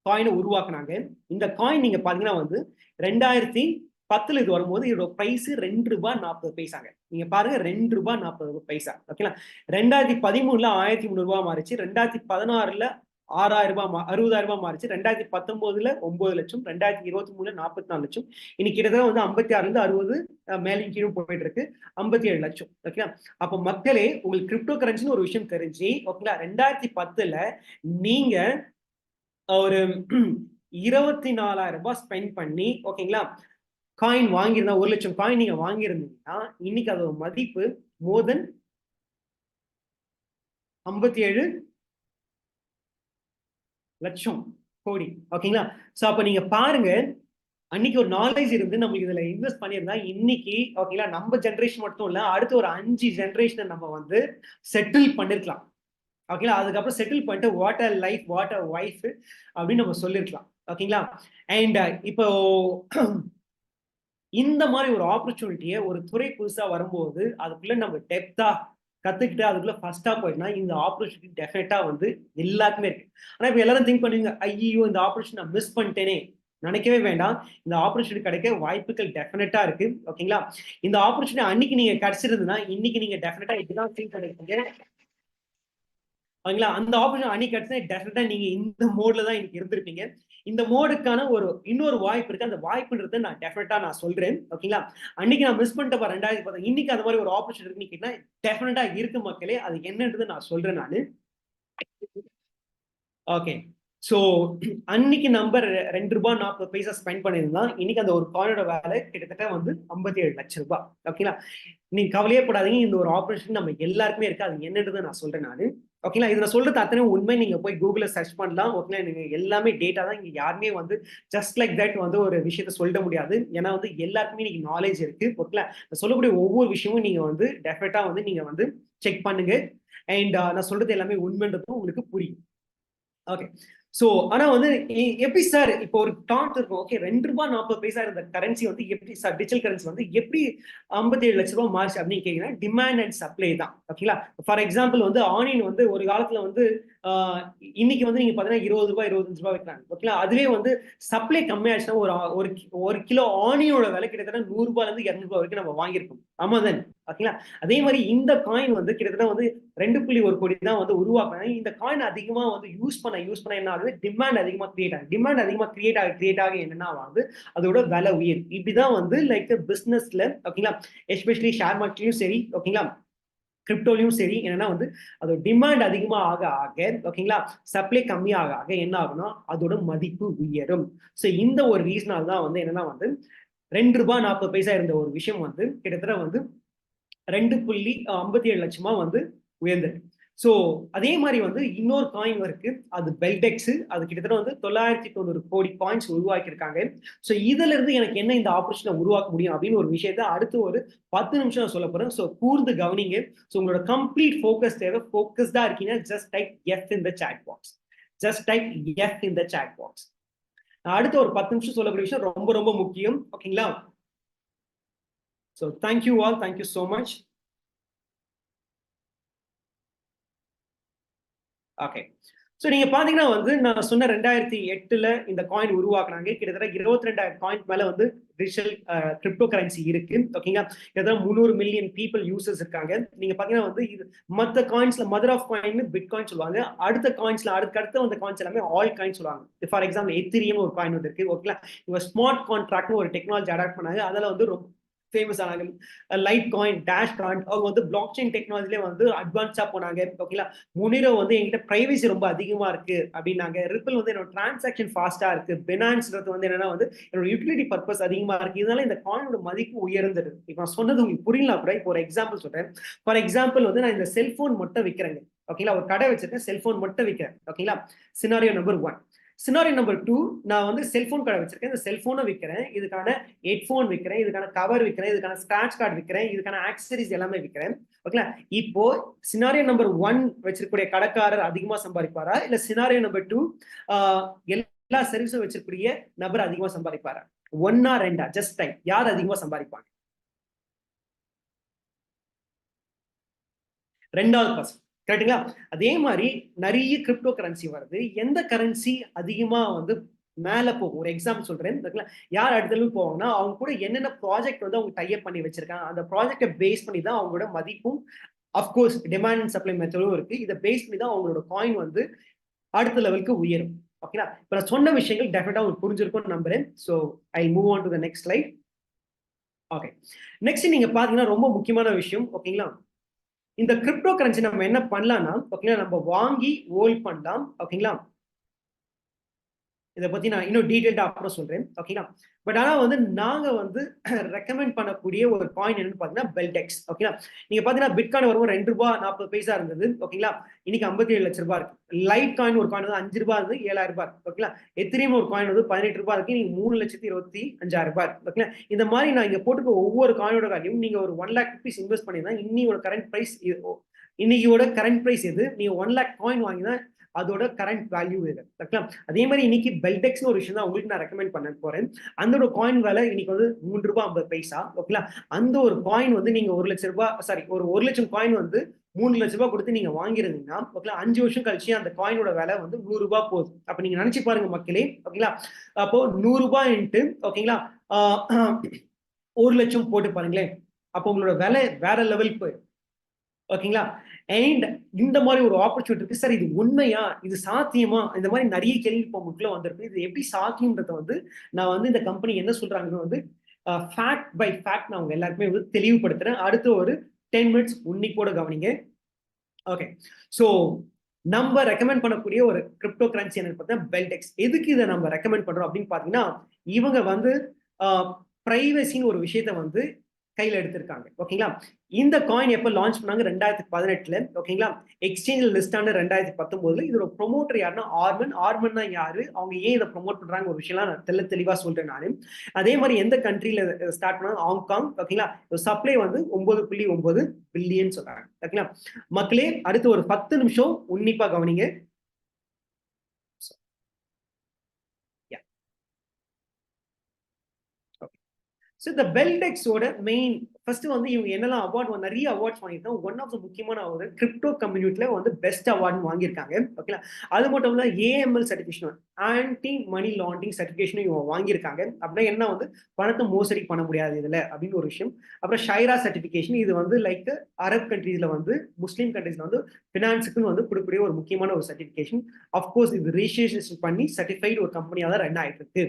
காயினை உருவாக்குனாங்க. இந்த காயின் நீங்க பாத்தீங்கன்னா வந்து 2010 இது வரும்போது இதோட பிரைஸ் ₹2.40. நீங்க பாருங்க, ₹2.40. ஓகேங்களா? 2013 1300 மாறிச்சு, 2016 ₹6,000 ₹60,000 மாறிச்சு, 2019 9 லட்சம், 2023 44 லட்சம், இன்னைக்கு கிட்டத்தட்ட வந்து 56 60 மேலும் கீழும் போயிட்டு இருக்கு, 57 லட்சம். ஓகேங்களா? அப்ப மக்களே உங்களுக்கு கிரிப்டோ கரன்சின்னு ஒரு விஷயம் தெரிஞ்சு ஓகேங்களா 2010 நீங்க ஒரு ₹24,000 ஸ்பெண்ட் பண்ணி ஓகேங்களா காயின் வாங்கியிருந்தா, 1 லட்சம் காயின் நீங்க வாங்கியிருந்தீங்கன்னா இன்னைக்கு அதோட மதிப்பு மோர் தென் 57 லட்சம் கோடி. ஓகேங்களா? சோ அப்ப நீங்க பாருங்க, அன்னைக்கு ஒரு நாலேஜ் இருந்து நம்மளுக்கு இதுல இன்வெஸ்ட் பண்ணியிருந்தா இன்னைக்கு ஓகேங்களா நம்ம ஜென்ரேஷன் மட்டும் இல்ல, அடுத்த ஒரு 5 ஜென்ரேஷனை நம்ம வந்து செட்டில் பண்ணிருக்கலாம். ஓகேங்களா? அதுக்கப்புறம் செட்டில் பண்ணிட்டு what a life, what a wife அப்படின்னு நம்ம சொல்லிருக்கலாம். ஓகேங்களா? அண்ட் இப்போ இந்த மாதிரி ஒரு ஆப்பர்ச்சுனிட்டியை ஒரு துறை புதுசா வரும்போது அதுக்குள்ள நம்ம டெப்தா கத்துக்கிட்டு அதுக்குள்ள ஃபர்ஸ்டா போயிட்டா இந்த ஆப்பர்ச்சுனிட்டி டெஃபினட்டா வந்து எல்லாருக்குமே இருக்கு. ஆனா இப்ப எல்லாரும் திங்க் பண்ணுவீங்க, ஐயோ இந்த ஆப்பர்ச்சுனிட்டி நான் மிஸ் பண்ணிட்டேனே. நினைக்கவே வேண்டாம், இந்த ஆப்பர்ச்சுனிட்டி கிடைக்க வாய்ப்புகள் டெஃபினட்டா இருக்கு. ஓகேங்களா? இந்த ஆப்பர்ச்சுனிட்டி அன்னைக்கு நீங்க கிடைச்சிருந்ததுன்னா இன்னைக்கு நீங்க டெஃபினட்டா இப்படிதான் திங்க் பண்ணிருக்கீங்க. ஓகேங்களா? அந்த ஆப்பர்ச்சுனிட்டி அன்னைக்கு கிடைச்சா டெஃபினட்டா நீங்க இந்த மோட்ல தான் இன்னைக்கு இருந்திருப்பீங்க. இந்த மோடுக்கான ஒரு இன்னொரு வாய்ப்பு இருக்கு. அந்த வாய்ப்புன்றதை நான் டெஃபினட்டா நான் சொல்றேன். ஓகேங்களா? அன்னைக்கு நான் மிஸ் பண்ணிட்டப்ப 2010 இன்னைக்கு அந்த மாதிரி ஒரு ஆப்பர்ச்சுனிட்டி இருக்கு கேட்டா டெஃபினட்டா இருக்கு மக்களே. அது என்னன்றது நான் சொல்றேன் நானு. ஓகே. சோ அன்னைக்கு நம்பர் ₹2.40 ஸ்பெண்ட் பண்ணியிருந்தா இன்னைக்கு அந்த ஒரு காயினோட வேலை கிட்டத்தட்ட வந்து 57 லட்சம் ரூபாய். ஓகேங்களா? நீங்க கவலையே படாதீங்க, இந்த ஒரு ஆப்பர்ச்சுனிட்டி நம்ம எல்லாருக்குமே இருக்கு. அது என்னன்றதை நான் சொல்றேன் நானு. ஓகேங்களா? இது நான் சொல்றது அத்தனை உண்மை. நீங்க போய் கூகுள்ல சர்ச் பண்ணலாம். ஓகேங்களா? நீங்க எல்லாமே டேட்டா தான். இங்க யாருமே வந்து ஜஸ்ட் லைக் தட் வந்து ஒரு விஷயத்த சொல்ல முடியாது. ஏன்னா வந்து எல்லாருக்குமே இன்னைக்கு நாலேஜ் இருக்கு. ஓகேங்களா? நான் சொல்லக்கூடிய ஒவ்வொரு விஷயமும் நீங்க வந்து டெஃபினட்டா வந்து நீங்க வந்து செக் பண்ணுங்க. அண்ட் நான் சொல்றது எல்லாமே உண்மைன்றதும் உங்களுக்கு புரியும். ஓகே. சோ ஆனா வந்து எப்படி சார் இப்போ ஒரு டாட் இருக்கும், ஓகே ₹2.40 இருந்த கரன்சி வந்து எப்படி சார் டிஜிட்டல் கரன்சி வந்து எப்படி 57 லட்ச ரூபாய் மார்ச் அப்படின்னு கேட்டீங்கன்னா டிமாண்ட் அண்ட் சப்ளை தான். ஓகேங்களா? ஃபார் எக்ஸாம்பிள் வந்து ஆனியன் வந்து ஒரு காலத்துல வந்து இன்னைக்கு வந்து நீங்க பாத்தீங்கன்னா ₹20 ₹25 விற்கிறாங்க. ஓகேங்களா? அதுவே வந்து சப்ளை கம்மியாச்சுன்னா ஒரு கிலோ ஆனியனோட விலை கிட்டத்தட்ட ₹100 இருந்து ₹200 வரைக்கும் நம்ம வாங்கியிருக்கோம். ஆமா தானே? ஓகேங்களா? அதே மாதிரி இந்த காயின் வந்து கிட்டத்தட்ட வந்து 2.1 கோடி தான் வந்து உருவாக்குறாங்க. இந்த காயின் அதிகமா வந்து யூஸ் பண்ண என்ன ஆகுது, டிமாண்ட் அதிகமா கிரியேட் ஆகுது. டிமாண்ட் அதிகமா கிரியேட் ஆக என்னன்னா வந்து அதோட விலை உயரும். இப்படிதான் வந்து லைக் பிசினஸ்ல ஓகேங்களா, எஸ்பெஷலி ஷேர் மார்க்கெட்லயும் சரி ஓகேங்களா, கிரிப்டோலையும் சரி என்னன்னா வந்து அதோட டிமாண்ட் அதிகமா ஆக ஓகேங்களா, சப்ளை கம்மியாக என்ன ஆகும்னா அதோட மதிப்பு உயரும். சோ இந்த ஒரு ரீசனால தான் வந்து என்னன்னா வந்து ₹2.40 இருந்த ஒரு விஷயம் வந்து கிட்டத்தட்ட வந்து 2.57 லட்சமா வந்து உயர்ந்திருக்கு. சோ அதே மாதிரி வந்து இன்னொரு காயின் இருக்கு, அது பெல்டெக்ஸ். அது கிட்டத்தட்ட வந்து 990 கோடி காயின்ஸ் உருவாக்கி இருக்காங்க. சோ இதுல இருந்து எனக்கு என்ன இந்த ஆப்பர்ச்சுனிட்டி உருவாக்க முடியும் அப்படின்னு ஒரு விஷயத்தை அடுத்து ஒரு 10 நிமிஷம் சொல்ல போறேன். சோ கூர்ந்து கவனிங்க. சோ உங்களோட கம்ப்ளீட் ஃபோக்கஸ் தேவை. ஃபோக்கஸ்டா இருக்கீங்க, just type F in the chat box. Just type F in the chat box. அடுத்த ஒரு 10 நிமிஷம் சொல்லக்கூடிய விஷயம் ரொம்ப ரொம்ப முக்கியம். ஓகேங்களா? So thank you all. Thank you so much. Okay. So நீங்க பாத்தீங்கன்னா வந்து நான் சொன்ன 2008ல இந்த காயின் உருவாக்குனாங்க. கிட்டத்தட்ட 22,000 காயின் மேல வந்து டிஜிட்டல் கிரிப்டோ கரன்சி இருக்கு. ஓகேங்களா? கிட்டத்தட்ட 300 மில்லியன் பீப்புள் யூசர்ஸ் இருக்காங்க. நீங்க பாத்தீங்கன்னா வந்து இது மத்த காயின்ஸ்ல மதர் ஆஃப் காயின் பிட்காயின் சொல்லுவாங்க. அடுத்த காயின்ஸ்ல அடுத்த வந்த காயின்ஸ் எல்லாமே ஆல் காயின் சொல்லுவாங்க. ஃபார் எக்ஸாம்பிள் எத்திரியம் ஒரு காயின் வந்து இருக்கு. ஓகேங்களா? இவங்க ஸ்மார்ட் கான்ட்ராக்ட்னு ஒரு டெக்னாலஜி அடாப்ட் பண்ணாங்க. அதில் வந்து ரொம்ப ஃபேமஸ் ஆனாங்க. லைட் காயின், டேஷ் காயின், அவங்க வந்து பிளாக் செயின் டெக்னாலஜிலே வந்து அட்வான்ஸா போனாங்க. ஓகேங்களா? முனிரோ வந்து என்கிட்ட பிரைவசி ரொம்ப அதிகமா இருக்கு அப்படின்னாங்க. ரிப்பிள் வந்து என்னோட டிரான்சாக்ஷன் ஃபாஸ்டா இருக்கு. பினான்ஸ்றது வந்து என்னன்னா வந்து என்னோட யூட்டிலிட்டி பர்பஸ் அதிகமா இருக்கு. இதனால இந்த காயினோட மதிப்பு உயர்ந்தது. இப்போ நான் சொன்னது உங்களுக்கு புரியல கூட. இப்போ ஒரு எக்ஸாம்பிள் சொல்றேன். ஃபார் எக்ஸாம்பிள் வந்து நான் இந்த செல்போன் மட்டும் விற்கிறேங்க. ஓகேங்களா? ஒரு கடை வச்சிருக்கேன், செல்போன் மட்டும் விற்கிறேன். ஓகேங்களா? Scenario number 1. சினாரியோ நம்பர் 2, நான் வந்து செல்போன் கடை வச்சிருக்கேன். இந்த செல்போனை விற்கிறேன், இதுக்கான ஹெட்போன் விற்கிறேன், இதுக்கான கவர் விற்கிறேன், இதுக்கான ஸ்கிராட்ச் கார்டு விற்கிறேன், இதுக்கான ஆக்சசரிஸ் எல்லாமே விற்கிறேன். ஓகேங்களா? இப்போ சினாரியோ நம்பர் 1 வச்சிருக்கக்கூடிய கடைக்காரர் அதிகமா சம்பாதிப்பாரா, இல்ல சினாரியோ நம்பர் 2 எல்லா சர்வீஸும் வச்சிருக்கக்கூடிய நபர் அதிகமா சம்பாதிப்பாரா? 1ஆ 2ஆ? Just time. யார் அதிகமா சம்பாதிப்பாங்க? 2வது பர்சன். கரெக்ட்டுங்களா? அதே மாதிரி நிறைய கிரிப்டோ கரன்சி வருது. எந்த கரன்சி அதிகமா வந்து மேல போகும்? ஒரு எக்ஸாம்பிள் சொல்றேன். யார் அடுத்த லெவல் போவாங்கன்னா அவங்க கூட என்னென்ன ப்ராஜெக்ட் வந்து அவங்க டை அப் பண்ணி வச்சிருக்காங்க. அந்த ப்ராஜெக்டை பேஸ் பண்ணி தான் அவங்களோட மதிப்பும் அஃப்கோர்ஸ் டிமாண்ட் அண்ட் சப்ளை மெத்தடும் இருக்கு. இதை பேஸ் பண்ணி தான் அவங்களோட காயின் வந்து அடுத்த லெவலுக்கு உயரும். ஓகேங்களா? இப்ப நான் சொன்ன விஷயங்கள் டெஃபினட்டா உங்களுக்கு புரிஞ்சிருக்கும்னு நம்புறேன். So I move on to the next slide. Okay. Next நீங்க பாத்தீங்கன்னா ரொம்ப முக்கியமான விஷயம். ஓகேங்களா? இந்த கிரிப்டோ கரன்சி நம்ம என்ன பண்ணலாம்னா, ஓகேங்களா, நம்ம வாங்கி ஹோல்ட் பண்ணலாம். ஓகேங்களா? இதை பத்தி நான் இன்னும் டீடைல்டா அப்புறம் சொல்றேன். ஓகேங்களா? பட் ஆனா வந்து நாங்க வந்து ரெக்கமெண்ட் பண்ணக்கூடிய ஒரு காயின் என்னன்னு பாத்தீங்கன்னா பெல்டெக்ஸ். ஓகேங்களா? நீங்க பாத்தீங்கன்னா பிட்காயின் வரும்போது ₹2.40 இருந்தது. ஓகேங்களா? இன்னைக்கு 57 லட்ச ரூபாய் இருக்கு. லைட் காயின் ஒரு காயின் வந்து ₹5 இருந்து ₹7,000 இருக்கு. ஓகேங்களா? எத்திரியம் ஒரு காயின் வந்து ₹18 இருக்கு. நீங்க ₹3,25,500 இருக்கு. ஓகேங்களா? இந்த மாதிரி நான் இங்க போட்டுக்க ஒவ்வொரு காயினோட வேல்யூ நீங்க ஒரு 1 lakh rupees இன்வெஸ்ட் பண்ணினா இன்னையோட கரண்ட் பிரைஸ் எது? நீங்க 1 lakh காயின் வாங்கினா அதோட கரண்ட் வேல்யூ இது. அதே மாதிரி இன்னைக்கு பெல்டெக்ஸ்னு ஒரு விஷயம் தான் உங்களுக்கு நான் ரெக்கமெண்ட் பண்ண போறேன். அந்த ஒரு காயின் விலை இன்னைக்கு வந்து ₹3.50. ஓகேங்களா? அந்த ஒரு காயின் வந்து நீங்க ₹1 லட்சம் ஒரு 1 லட்சம் காயின் வந்து ₹3 லட்சம் கொடுத்து நீங்க வாங்கிருந்தீங்கன்னா ஓகேங்களா, 5 வருஷம் கழிச்சு அந்த காயினோட விலை வந்து ₹100 போகுது. அப்ப நீங்க நினைச்சு பாருங்க மக்களே. ஓகேங்களா? அப்போ ₹100 இன்ட்டு ஓகேங்களா 1 லட்சம் போட்டு பாருங்களேன். அப்போ உங்களோட விலை வேற லெவல் போயிடும். ஓகேங்களா? அண்ட் இந்த மாதிரி ஒரு ஆப்பர்ச்சுனிட்டி இருக்கு. சார் இது உண்மையா? இது சாத்தியமா? இந்த மாதிரி நிறைய கேள்வி இப்போ உங்களுக்குள்ள வந்திருக்கு. இது எப்படி சாத்தியம்ன்றத வந்து நான் வந்து இந்த கம்பெனி என்ன சொல்றாங்கன்னு வந்து ஃபேக்ட் பை ஃபேக்ட் நான் உங்க எல்லாருக்குமே வந்து தெளிவுபடுத்துறேன். அடுத்து ஒரு 10 மினிட்ஸ் உன்னிப்போட கவனிங்க. ஓகே. ஸோ நம்ம ரெக்கமெண்ட் பண்ணக்கூடிய ஒரு கிரிப்டோ கரன்சி என்னன்னு பார்த்தா பெல்டெக்ஸ். எதுக்கு இதை நம்ம ரெக்கமெண்ட் பண்றோம் அப்படின்னு பாத்தீங்கன்னா, இவங்க வந்து பிரைவசின்னு ஒரு விஷயத்த வந்து கையில எடுத்திருக்காங்க. ஓகேங்களா? இந்த காயின் எப்ப லான்ச் பண்ணாங்க? 2018ல. ஓகேங்களா? எக்ஸ்சேஞ்சில் லிஸ்ட் ஆன 2019ல. இதோட ப்ரொமோட்டர் யாருன்னா ஆர்மன். ஆர்மன்னா யாரு? அவங்க ஏன் இதை ப்ரொமோட் பண்றாங்க ஒரு விஷயம்லாம் நான் தெளிவா சொல்றேன் நானு. அதே மாதிரி எந்த கண்ட்ரில ஸ்டார்ட் பண்ணாங்க? ஹாங்காங். ஓகேங்களா? சப்ளை வந்து 9.9 பில்லியன் சொல்றாங்க. ஓகேங்களா? மக்களே அடுத்து ஒரு 10 நிமிஷம் உன்னிப்பா கவனிங்க. ஸோ இந்த பெல்டெக்ஸோட மெயின் ஃபர்ஸ்ட் வந்து இவங்க என்னெல்லாம் அவார்ட் நிறைய அவார்ட்ஸ் வாங்கியிருக்காங்க. ஒன் ஆஃப் த முக்கியமான ஒரு கிரிப்டோ கம்யூனிட்டில வந்து பெஸ்ட் அவார்டு வாங்கியிருக்காங்க. ஓகேங்களா, அது மட்டும் இல்ல AML certification, anti money laundering சர்டிஃபிகேஷனும் இவங்க வாங்கியிருக்காங்க. அப்படின்னா என்ன வந்து பணத்தை மோசடி பண்ண முடியாது இதுல அப்படின்னு ஒரு விஷயம். அப்புறம் ஷைரா சர்டிஃபிகேஷன், இது வந்து லைக் அரப் கண்ட்ரீஸ்ல வந்து முஸ்லீம் கண்ட்ரீஸ்ல வந்து பினான்ஸுக்குன்னு வந்து கொடுக்கக்கூடிய ஒரு முக்கியமான ஒரு சர்டிஃபிகேஷன். அஃப்கோர்ஸ் இது ரிஜிஸ்ட்ரேஷன் பண்ணி சர்டிஃபைடு ஒரு கம்பெனியாக தான் ரன் ஆயிட்டு இருக்கு.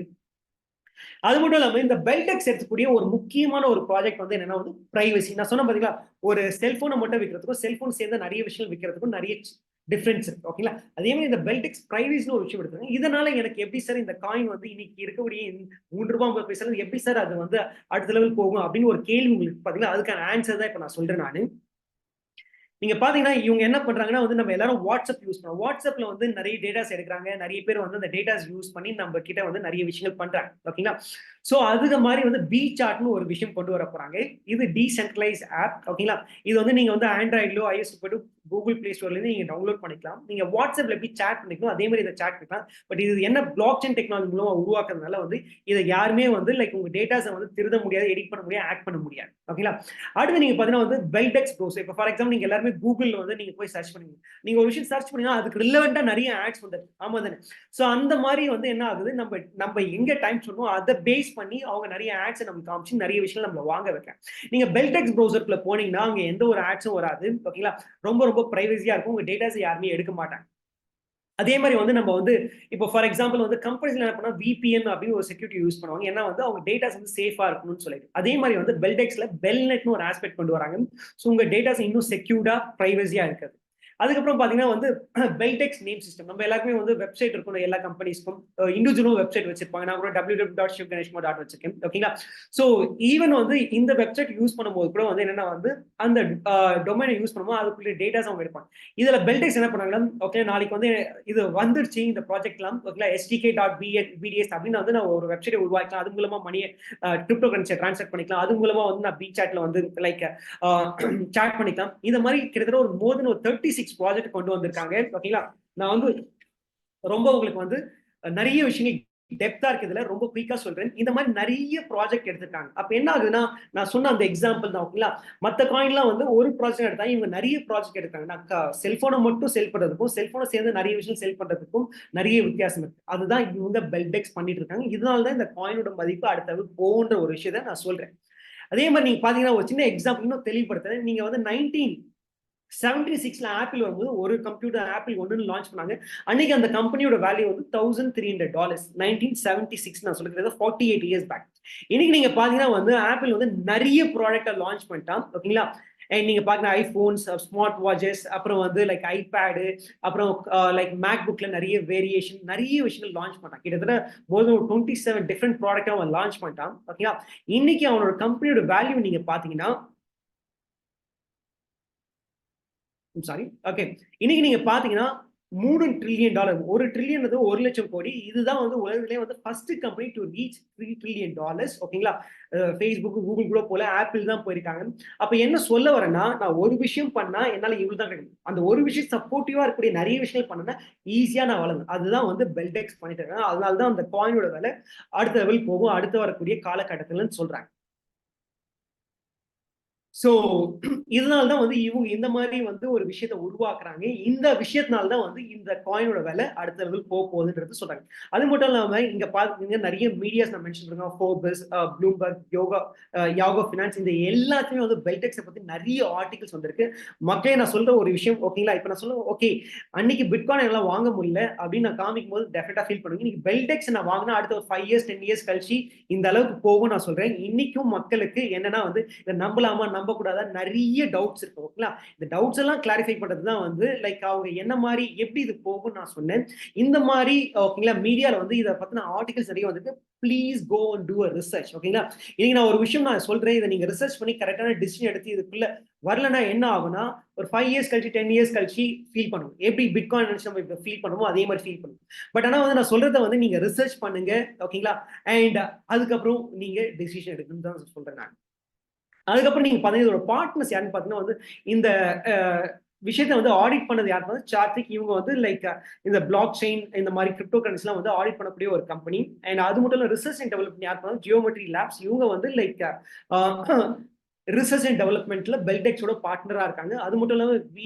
அது மட்டும் இல்லாம இந்த பெல்டெக்ஸ் எடுக்கக்கூடிய ஒரு முக்கியமான ஒரு ப்ராஜெக்ட் வந்து என்னன்னா வந்து பிரைவசி. நான் சொன்ன பாத்தீங்களா, ஒரு செல்போனை மட்டும் விற்கிறதுக்கும் செல்போன் சேர்ந்த நிறைய விஷயங்கள் விற்கிறதுக்கும் நிறைய டிஃபரன்ஸ் இருக்கு. ஓகேங்களா, அதே மாதிரி இந்த பெல்டெக்ஸ் பிரைவசின்னு ஒரு விஷயம் எடுத்தாங்க. இதனால எனக்கு எப்படி சார் இந்த காயின் வந்து இன்னைக்கு இருக்கக்கூடிய ₹3.50 எப்படி சார் அது வந்து அடுத்த லெவல் போகும் அப்படின்னு ஒரு கேள்வி உங்களுக்கு பாத்தீங்களா, அதுக்கான ஆன்சர் தான் இப்ப நான் சொல்றேன். நானு நீங்க பாத்தீங்கன்னா இவங்க என்ன பண்றாங்கன்னா வந்து நம்ம எல்லாரும் வாட்ஸ்அப் யூஸ் பண்ணுவோம். வாட்ஸ்அப்ல வந்து நிறைய டேட்டாஸ் எடுக்கிறாங்க. நிறைய பேர் வந்து அந்த டேட்டாஸ் யூஸ் பண்ணி நம்ம கிட்ட வந்து நிறைய விஷயங்கள் பண்றாங்க. ஓகேங்களா, சோ அதுக்கு மாதிரி வந்து பி சார்ட்னு ஒரு விஷயம் கொண்டு வர போறாங்க. இது டீசென்ட்ரலைஸ் ஆப். ஓகேங்களா, இது வந்து நீங்க வந்து ஆண்ட்ராய்ட்லயோ ஐஎஸ் போய்ட்டு கூகுள் பிளே ஸ்டோர்ல இருந்து நீங்க டவுன்லோட் பண்ணிக்கலாம். நீங்க வாட்ஸ்அப்ல எப்படி சாட் பண்ணிக்கலாம் அதே மாதிரி இதை சாட் பண்ணிக்கலாம். பட் இது என்ன பிளாக் செயின் டெக்னாலஜி மூலமா உருவாக்குறதுனால வந்து இதை யாருமே வந்து லைக் உங்க டேட்டாஸை வந்து திருட முடியாது, எடிட் பண்ண முடியாது, ஆக்ட் பண்ண முடியாது. ஓகேங்களா, அடுத்து நீங்க பாத்தீங்கன்னா வந்து பெல்டெக்ஸ் ப்ரௌசர். இப்போ ஃபார் எக்ஸாம்பிள் நீங்க எல்லாருமே கூகுள்ல வந்து நீங்க போய் சர்ச் பண்ணுவீங்க. நீங்க ஒரு விஷயம் சர்ச் பண்ணீங்கன்னா அதுக்கு ரிலவெண்டா நிறைய ஆட்ஸ் வந்து ஆமா தானே. சோ அந்த மாதிரி வந்து என்ன ஆகுது, நம்ம எங்க டைம் சொன்னோம் அதை பேஸ் பண்ணி அவங்க நிறைய ஆட்ஸ் நமக்கு காமிச்சு நிறைய விஷயம் நம்ம வாங்க வைக்கலாம். நீங்க பெல்டெக்ஸ் ப்ரௌசர்க்குள்ள போனீங்கன்னா அங்க எந்த ஒரு ஆட்ஸும் வராது. ஓகேங்களா, ரொம்ப ரொம்ப பிரைவசியா இருக்கும். உங்க டேட்டாஸ் யாருமே எடுக்க மாட்டாங்க. அதே மாதிரி வந்து நம்ம வந்து இப்போ ஃபார் எக்ஸாம்பிள் வந்து கம்பெனிஸ்ல என்ன பண்ணா விபிஎன் அப்படின்னு ஒரு செக்யூரிட்டி யூஸ் பண்ணுவாங்க. ஏன்னா வந்து அவங்க டேட்டாஸ் வந்து சேஃபா இருக்கணும்னு சொல்லிட்டு. அதே மாதிரி வந்து பெல்டெக்ஸ்ல பெல்நெட்னு ஒரு ஆஸ்பெக்ட் கொண்டு வராங்க. ஸோ உங்க டேட்டாஸ் இன்னும் செக்யூர்டா பிரைவசியா இருக்குது. அதுக்கப்புறம் பாத்தீங்கன்னா வந்து பெல்டெக்ஸ் நேம் சிஸ்டம். நம்ம எல்லாருமே வந்து வெப்சைட் இருக்கும் எல்லா கம்பெனிஸ்க்கும், இண்டிவிஜுவலும் வெப்சைட் வச்சிருப்பாங்க. நான் கூட www.shivganeshmo.com வச்சிருக்கேன். ஓகேங்களா, சோ ஈவன் வந்து இந்த வெப்சைட் யூஸ் பண்ணும்போது கூட வந்து என்னன்னா வந்து அந்த டொமைனை யூஸ் பண்ணும்போது அதுக்குள்ள டேட்டாஸ் அவங்க எடுப்பாங்க. இதுல பெல்டெக்ஸ் என்ன பண்ணாங்கன்னா, ஓகே நாளைக்கு வந்து இது வந்துருச்சு இந்த ப்ராஜெக்ட்லாம், ஓகேங்களா, stk.bds அப்படின்னு வந்து நான் ஒரு வெப்சைட் உருவாக்கலாம். அது மூலமா மணியை கிரிப்டோ கரன்சியை டிரான்ஸ்ஃபர் பண்ணிக்கலாம். அது மூலமா வந்து நான் பி சாட்ல வந்து லைக் சாட் பண்ணிக்கலாம். இந்த மாதிரி கிட்டத்தட்ட ஒரு மோர் தென் ஒரு 36 ப்ராஜெக்ட் கொண்டு வந்திருக்காங்க. ஓகேங்களா, நான் வந்து ரொம்ப உங்களுக்கு வந்து நிறைய விஷயங்கள் டெப்தா இருக்கிறதுல ரொம்ப குயிக்கா சொல்றேன். இந்த மாதிரி நிறைய ப்ராஜெக்ட் எடுத்திருக்காங்க. அப்ப என்ன ஆகுதுன்னா, நான் சொன்ன அந்த எக்ஸாம்பிள் தான். ஓகேங்களா, மத்த காயின்லாம் வந்து ஒரு ப்ராஜெக்ட் எடுத்தா இவங்க நிறைய ப்ராஜெக்ட் எடுத்தாங்க. நான் செல்போனை மட்டும் செல் பண்றதுக்கும் செல்போனை சேர்ந்து நிறைய விஷயம் செல் பண்றதுக்கும் நிறைய வித்தியாசம் இருக்கு. அதுதான் இவங்க பெல்டெக்ஸ் பண்ணிட்டு இருக்காங்க. இதனாலதான் இந்த காயினோட மதிப்பு அடுத்தது போன்ற ஒரு விஷயத்தை நான் சொல்றேன். அதே மாதிரி நீங்க பாத்தீங்கன்னா ஒரு சின்ன எக்ஸாம்பிள் இன்னும் தெளிவுபடுத்துறேன். நீங்க வந்து 1976ல ஆப்பிள் வரும்போது ஒரு கம்ப்யூட்டர் ஆப்பிள் ஒன்னு லான்ச் பண்ணாங்க. அன்னைக்கு அந்த கம்பெனியோட வேல்யூ வந்து $1300. 1976 நான் சொல்லுறது 48 இயர்ஸ் பேக். இன்னைக்கு நீங்க பாத்தீங்கன்னா வந்து ஆப்பிள் வந்து நிறைய ப்ராடக்ட்டை லான்ச் பண்ணிட்டான். ஓகேங்களா, நீங்க பாத்தீங்கன்னா ஐபோன்ஸ், ஸ்மார்ட் வாட்சஸ், அப்புறம் வந்து லைக் ஐபேடு, அப்புறம் லைக் மேக் புக்ல நிறைய வேரியேஷன், நிறைய விஷயங்கள் லான்ச் பண்ணான். கிட்டத்தட்ட மோர் தென் 27 டிஃபரெண்ட் ப்ராடக்ட் அவன் லான்ச் பண்ணிட்டான். ஓகேங்களா, இன்னைக்கு அவனோட கம்பெனியோட வேல்யூ நீங்க பாத்தீங்கன்னா சாரி ஓகே இன்னைக்கு நீங்க பாத்தீங்கன்னா $3 trillion. $1 trillion 1,00,000 கோடி. இதுதான் வந்து உலகத்திலே வந்து first company to reach $3 trillion. ஓகேங்களா, ஃபேஸ்புக் கூகுள் கூட போல ஆப்பிள் தான் போயிருக்காங்க. அப்ப என்ன சொல்ல வரேன்னா, நான் ஒரு விஷயம் பண்ணா என்னால இவ்வளவு தான் கிடைக்கும். அந்த ஒரு விஷயம் சப்போர்ட்டிவா இருக்கக்கூடிய நிறைய விஷயங்கள் பண்ணனா ஈஸியா நான் வளரும். அதுதான் வந்து பெல்டெக்ஸ் பண்ணிட்டு இருக்காங்க. அதனாலதான் அந்த காயினோட விலை அடுத்த லெவல் போகும் அடுத்து வரக்கூடிய காலகட்டத்தில்னு சொல்றாங்க. சோ இதனால்தான் வந்து இவங்க இந்த மாதிரி வந்து ஒரு விஷயத்தை உருவாக்குறாங்க. இந்த விஷயத்தினால்தான் வந்து இந்த காயினோட விலை அடுத்த லெவல் போகுதுன்றது சொல்றாங்க. அது மட்டும் இல்லாம இங்க பாத்தீங்க நிறைய மீடியாஸ் நான் மென்ஷன் பண்ணேன். ஃபோர்பஸ், ப்ளூம்பர்க், யாகோ ஃபினான்ஸ், இந்த எல்லாத்தையுமே வந்து பெல்டெக்ஸை பத்தி நிறைய ஆர்டிகல்ஸ் வந்திருக்கு. மக்களே நான் சொல்ற ஒரு விஷயம் ஓகேங்களா, இப்ப நான் சொல்லுவேன் ஓகே அன்னைக்கு பிட்காயின் எல்லாம் வாங்க முடியல அப்படின்னு நான் காமிக்கும் போது டெஃபினட்டா ஃபீல் பண்ணுங்க. இன்னைக்கு பெல்டெக்ஸ் நான் வாங்கினா அடுத்த ஒரு 5 இயர்ஸ் 10 இயர்ஸ் கழிச்சு இந்த அளவுக்கு போகும் நான் சொல்றேன். இன்னைக்கும் மக்களுக்கு என்னன்னா வந்து இதை நம்பலாமா நம்பக்கூடாதா நிறைய டவுட்ஸ் இருக்கு. ஓகேங்களா, இந்த டவுட்ஸ் எல்லாம் கிளாரிஃபை பண்றதுதான் வந்து லைக் அவங்க என்ன மாதிரி எப்படி இது போகும் நான் சொன்னேன். இந்த மாதிரி ஓகேங்களா மீடியால வந்து இதை பத்தின ஆர்டிகல்ஸ் நிறைய வந்துட்டு please go and do a research. ஓகேங்களா, இன்னைக்கு நான் ஒரு விஷயம் நான் சொல்றேன், இதை நீங்க ரிசர்ச் பண்ணி கரெக்டான டிசிஷன் எடுத்து இதுக்குள்ள வரலன்னா என்ன ஆகும்னா ஒரு 5 இயர்ஸ் கழிச்சு 10 இயர்ஸ் கழிச்சு ஃபீல் பண்ணுவோம். எப்படி பிட்காயின் நினைச்சு நம்ம இப்ப ஃபீல் பண்ணுவோம் அதே மாதிரி ஃபீல் பண்ணுவோம். பட் ஆனா வந்து நான் சொல்றதை வந்து நீங்க ரிசர்ச் பண்ணுங்க. ஓகேங்களா, அண்ட் அதுக்கப்புறம் நீங்க டிசிஷன் எடுக்கணும்னு தான் சொல்றேன் நான். அதுக்கப்புறம் நீங்க பாத்தீங்கன்னா இதோட பார்ட்னர்ஸ் யாருன்னு பாத்தீங்கன்னா வந்து இந்த விஷயத்தை வந்து ஆடிட் பண்ணது யாருக்கு வந்து சார்த்திக். இவங்க வந்து லைக் இந்த பிளாக் செயின் இந்த மாதிரி கிரிப்டோ கரன்சிலாம் வந்து ஆடிட் பண்ணக்கூடிய ஒரு கம்பெனி. அண்ட் அது மட்டும் இல்ல ரிசர்ச் அண்ட் டெவலப்மெண்ட் யாருக்கு வந்து ஜியோமெட்ரி லேப்ஸ். இவங்க வந்து லைக் ரிசர்ச் அண்ட் டெவலப்மெண்ட்ல பெல்டெக்ஸோட பார்ட்னரா இருக்காங்க. அது மட்டும் இல்லாம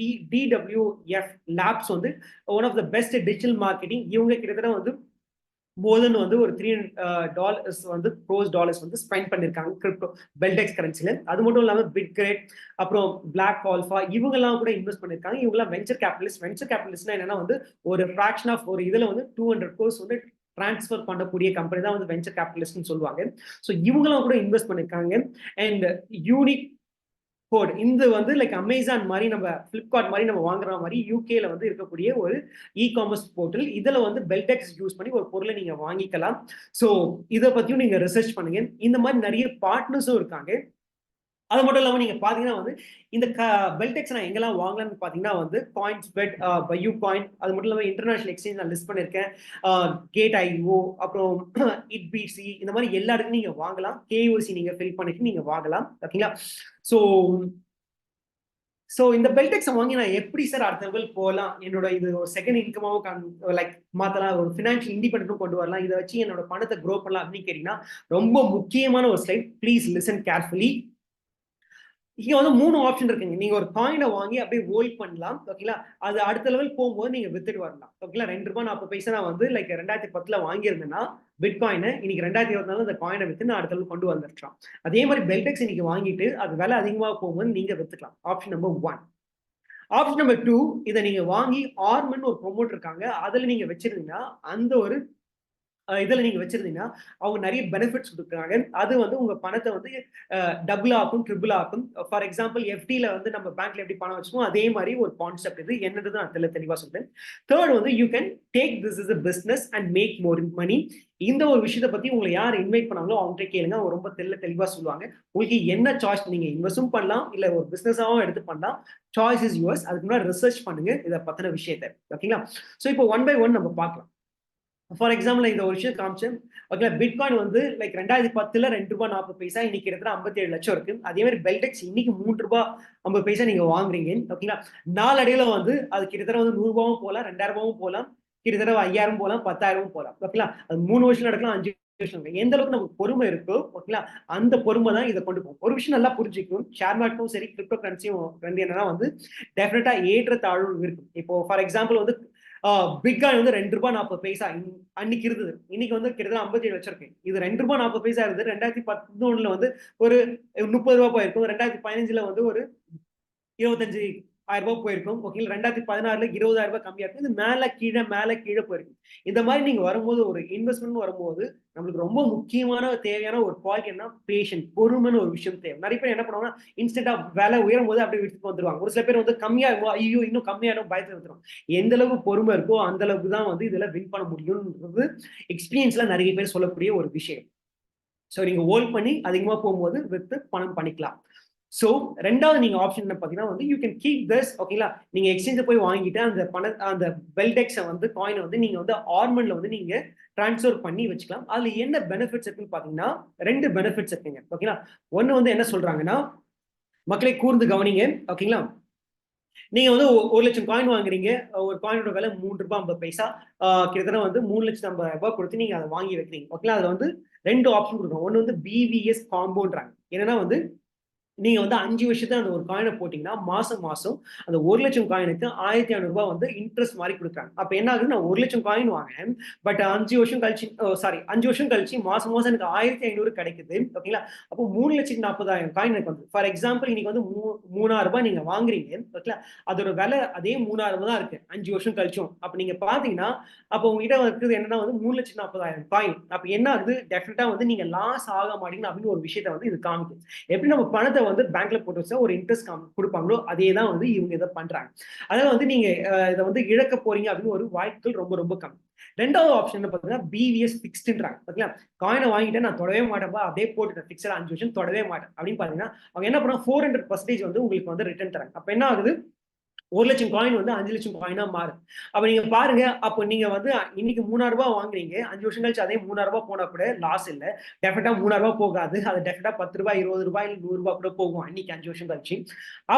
DWF லேப்ஸ் வந்து one of the best digital marketing. இவங்க கிட்டத்தட்ட வந்து மோர் தென் வந்து ஒரு $300 வந்து $crores வந்து ஸ்பெண்ட் பண்ணிருக்காங்க கிரிப்டோ பெல்டெக்ஸ் கரன்சில. அது மட்டும் இல்லாம பிட்கிரேட், அப்புறம் பிளாக் ஆல்ஃபா இவங்க எல்லாம் கூட இன்வெஸ்ட் பண்ணிருக்காங்க. இவங்க எல்லாம் வெஞ்சர் கேபிட்டலிஸ்ட். வெஞ்சர் கேபிட்டலிஸ்ட்னா என்னன்னா வந்து ஒரு ஃபிராக்ஷன் ஆஃப் ஒரு இதுல வந்து 200 crores வந்து டிரான்ஸ்ஃபர் பண்ணக்கூடிய கம்பெனி தான் வந்து வெஞ்சர் கேபிட்டலிஸ்ட்னு சொல்லுவாங்க. ஸோ இவங்கெல்லாம் கூட இன்வெஸ்ட் பண்ணிருக்காங்க. அண்ட் யூனிக் கோட் இந்த வந்து லைக் அமேசான் மாதிரி, நம்ம பிளிப்கார்ட் மாதிரி நம்ம வாங்குற மாதிரி யூகேல வந்து இருக்கக்கூடிய ஒரு இ-காமர்ஸ் போர்ட்டல். இதுல வந்து பெல்டெக்ஸ் யூஸ் பண்ணி ஒரு பொருளை நீங்க வாங்கிக்கலாம். ஸோ இதை பத்தியும் நீங்க ரிசர்ச் பண்ணுங்க. இந்த மாதிரி நிறைய பார்ட்னர்ஸும் இருக்காங்க. அது மட்டும் இல்லாம நீங்க பாத்தீங்கன்னா வந்து இந்த பெல்டெக்ஸ் நான் எங்கெல்லாம் வாங்கலாம்னு பாத்தீங்கன்னா வந்து காயின்ஸ்பெட், பையூ காயின், அது மட்டும் இல்லாம இன்டர்நேஷனல் எக்ஸ்சேஞ்ச் நான் லிஸ்ட் பண்ணிருக்கேன். கேட் ஐஓ, அப்புறம் இட்பிசி, இந்த மாதிரி எல்லா இடத்துலையும் நீங்க வாங்கலாம். கேஓசி நீங்க ஃபில் பண்ணிட்டு நீங்க வாங்கலாம். ஓகேங்களா? ஸோ இந்த பெல்டெக்ஸை வாங்கி நான் எப்படி சார் அடுத்த லெவல் போகலாம், என்னோட இது ஒரு செகண்ட் இன்கமாவும் லைக் மாத்தலாம், ஒரு ஃபினான்ஷியல் இண்டிபெண்டன்ட்டும் கொண்டு வரலாம், இதை வச்சு என்னோட பணத்தை க்ரோ பண்ணலாம் அப்படின்னு கேட்டீங்கன்னா ரொம்ப முக்கியமான ஒரு ஸ்லைட். Please listen carefully. இங்க வந்து 3 ஆப்ஷன் இருக்குங்க. நீங்க ஒரு காயினை வாங்கி அப்படியே ஹோல்ட் பண்ணலாம். ஓகேங்களா? அது அடுத்த லெவல் போகும்போது நீங்க வித்துட்டு வரலாம். ஓகேங்களா? ₹2.40 நான் வந்து லைக் 2010 வாங்கியிருந்தேன்னா பிட்காயினை, இன்னைக்கு 2024 அந்த காயினை வித்து நான் அடுத்த லெவல் கொண்டு வந்துருக்கலாம். அதே மாதிரி பெல்டெக்ஸ் இன்னைக்கு வாங்கிட்டு அது விலை அதிகமாக போகும்போது நீங்க வித்துக்கலாம். Option number 1. ஆப்ஷன் நம்பர் 2, இதை நீங்க வாங்கி ஆர்மன் ஒரு ப்ரொமோட் இருக்காங்க, அதுல நீங்க வச்சிருந்தீங்கன்னா அந்த ஒரு இதுல நீங்க வச்சிருந்தீங்கன்னா அவங்க நிறைய பெனிஃபிட்ஸ் கொடுக்குறாங்க. அது வந்து உங்க பணத்தை வந்து டபுள் ஆக்கும், ட்ரிபிள் ஆக்கும். ஃபார் எக்ஸாம்பிள் எஃப்டில வந்து நம்ம பேங்க்ல எப்படி பணம் வச்சுக்கோம் அதே மாதிரி ஒரு கான்செப்ட் இது. என்னது நான் தெளிவா சொல்றேன். தேர்ட் வந்து you can take this is a business and make more money. இந்த ஒரு விஷயத்தை பத்தி உங்களை யார் இன்வைட் பண்ணாங்களோ அவங்ககிட்ட கேளுங்க, அவங்க ரொம்ப தெளிவா சொல்லுவாங்க. உங்களுக்கு என்ன சாய்ஸ், நீங்க இன்வெஸ்டும் பண்ணலாம் இல்ல ஒரு பிசினஸாவும் எடுத்து பண்ணலாம். Choice is yours. அதுக்கு முன்னாடி ரிசர்ச் பண்ணுங்க இதை பத்தின விஷயத்தை. ஓகேங்களா? ஸோ இப்போ 1 by 1 நம்ம பார்க்கலாம். ஃபார் எக்ஸாம்பிள் இந்த ஒரு விஷயம் காமிச்சேன். ஓகேங்களா? பிட்காயின் வந்து லைக் 2010 ₹2.40 இன்னைக்கு கிட்டத்தட்ட 57 லட்சம் இருக்கு. அதே மாதிரி பெல்டெக்ஸ் இன்னைக்கு ₹3.50 நீங்க வாங்குறீங்க. ஓகேங்களா? நாளடைவுல வந்து அது கிட்டத்தட்ட வந்து ₹100 போகலாம், ₹2000 போகலாம், கிட்டத்தட்ட 5000 போகலாம், 10,000 போகலாம். ஓகேங்களா? அது 3 வருஷம் நடக்கலாம், 5 வருஷம். எந்த அளவுக்கு நமக்கு பொறுமை இருக்கோ ஓகேங்களா அந்த பொறுமை தான் இதை கொண்டு போகும். ஒரு விஷயம் நல்லா புரிஞ்சுக்கும், ஷேர் மார்க்கெட்டும் சரி கிரிப்டோ கரன்சியும் வந்து என்னன்னா வந்து டெஃபினட்டா ஏற்ற தாழ்வு இருக்கும். இப்போ ஃபார் எக்ஸாம்பிள் வந்து பிட்காயின் வந்து ₹2.40 அன்னைக்கு இருந்தது. இன்னைக்கு வந்து கிட்டத்தட்ட 57 லட்சம் இருக்கு. இது ₹2.40 இருந்தது. 2011 வந்து ஒரு ₹30 போயிருக்கும். 2015 வந்து ஒரு 25,000 போயிருக்கும். ஓகேங்களா? 2016 ₹20,000 கம்மியா இருக்கும். இது மேல கீழே போயிருக்கும். இந்த மாதிரி நீங்க வரும்போது ஒரு இன்வெஸ்ட்மெண்ட் வரும்போது நம்மளுக்கு ரொம்ப முக்கியமான தேவையான ஒரு குவாலிட்டி என்ன, பேஷன், பொறுமைன்னு ஒரு விஷயம் தேவை. நிறைய பேர் என்ன பண்ணுவாங்கன்னா இன்ஸ்டன்டா வேலை உயரும் போது அப்படியே விட்டு வந்துருவாங்க. ஒரு சில பேர் வந்து கம்மியாகும், ஐயோ இன்னும் கம்மியாகும் பயத்துல வந்துடும். எந்த அளவுக்கு பொறுமை இருக்கோ அந்த அளவுக்கு தான் வந்து இதுல வின் பண்ண முடியும்ன்றது எக்ஸ்பீரியன்ஸ்ல நிறைய பேர் சொல்லக்கூடிய ஒரு விஷயம். ஸோ நீங்க ஹோல்ட் பண்ணி அதிகமா போகும்போது வித்து பணம் பண்ணிக்கலாம். ஸோ ரெண்டாவது நீங்க ஆப்ஷன் என்ன பாத்தீங்கன்னா வந்து யூ கேன் கீப் திஸ். ஓகேங்களா? நீங்க எக்ஸ்சேஞ்ச் போய் வாங்கிட்டு அந்த பெல்டெக்ஸை வந்து காயினை வந்து நீங்க வந்து ஆர்மன்ல வந்து நீங்க டிரான்ஸ்ஃபர் பண்ணி வச்சுக்கலாம். அதுல என்ன பெனிஃபிட்ஸ் இருக்குன்னு பாத்தீங்கன்னா 2 பெனிஃபிட்ஸ் இருக்குங்க. ஓகேங்களா? ஒன்னு வந்து என்ன சொல்றாங்கன்னா, மக்களை கூர்ந்து கவனிங்க. ஓகேங்களா? நீங்க வந்து 1 லட்சம் காயின் வாங்குறீங்க. ஒரு காயினோட விலை ₹3.50. கிட்டத்தட்ட வந்து ₹3,50,000 கொடுத்து நீங்க அதை வாங்கி வைக்கிறீங்க. ஓகேங்களா? அதுல வந்து 2 ஆப்ஷன் கொடுக்குறோம். ஒன்னு வந்து BVS காம்போன்றாங்க. என்னன்னா வந்து நீங்க வந்து 5 வருஷத்துல அந்த ஒரு காயினை போட்டீங்கன்னா மாசம் அந்த 1 லட்சம் காயினுக்கு ₹1,500 வந்து இன்ட்ரெஸ்ட் மாதிரி கொடுக்குறாங்க. அப்ப என்ன ஆகுது, நான் 1 லட்சம் காயின் வாங்கினேன், பட் 5 வருஷம் கழிச்சு மாசம் எனக்கு 1,500 கிடைக்குது. ஓகேங்களா? அப்போ 3,40,000 காயின் எனக்கு வந்து ஃபார் எக்ஸாம்பிள் இன்னைக்கு வந்து ₹3,000 நீங்க வாங்குறீங்க. ஓகேங்களா? அதோட விலை அதே ₹3,000 தான் இருக்கு 5 வருஷம் கழிச்சும். அப்ப நீங்க பாத்தீங்கன்னா அப்போ உங்ககிட்ட இருக்குது என்னன்னா வந்து 3,40,000 காயின். அப்ப என்ன ஆகுது, டெஃபினட்டா வந்து நீங்க லாஸ் ஆக மாட்டீங்க அப்படின்னு ஒரு விஷயத்த வந்து இது காமிக்கும். எப்படி நம்ம பணத்தை வந்து பேங்க்ல போட்டு வச்சா ஒரு இன்ட்ரெஸ்ட் கொடுப்பாங்களோ அதே தான் வந்து இவங்க இதை பண்றாங்க. அதனால வந்து நீங்க இதை வந்து இழக்க போறீங்க அப்படின்னு ஒரு வாய்ப்புகள் ரொம்ப ரொம்ப கம்மி. ரெண்டாவது ஆப்ஷன் பாத்தீங்கன்னா BVS ஃபிக்ஸ்டுன்றாங்க. ஓகேங்களா? காயினை வாங்கிட்டு நான் தொடவே மாட்டேன்பா, அப்படியே போட்டுட்டேன் ஃபிக்ஸட் 5 வருஷம் தொடவே மாட்டேன் அப்படின்னு பாத்தீங்கன்னா அவங்க என்ன பண்ணா 400% வந்து உங்களுக்கு வந்து ரிட்டர்ன் தராங்க. அப்ப என்ன ஆகுது, 1 லட்சம் காயின் வந்து 5 லட்சம் காயினா மாறும். அப்ப நீங்க பாருங்க, அப்ப நீங்க வந்து இன்னைக்கு ரூ. 3000 வாங்குறீங்க. 5 வருஷம் கழிச்சு அதே ரூ. 3000 போனா கூட லாஸ் இல்ல. டெஃபினட்டா ரூ. 3000 போகாது. அது டெஃபினட்டா ரூ. 10, ரூ. 20, இல்ல ரூ. 100 கூட போகும். அன்னைக்கு 5 வருஷம் கழிச்சு.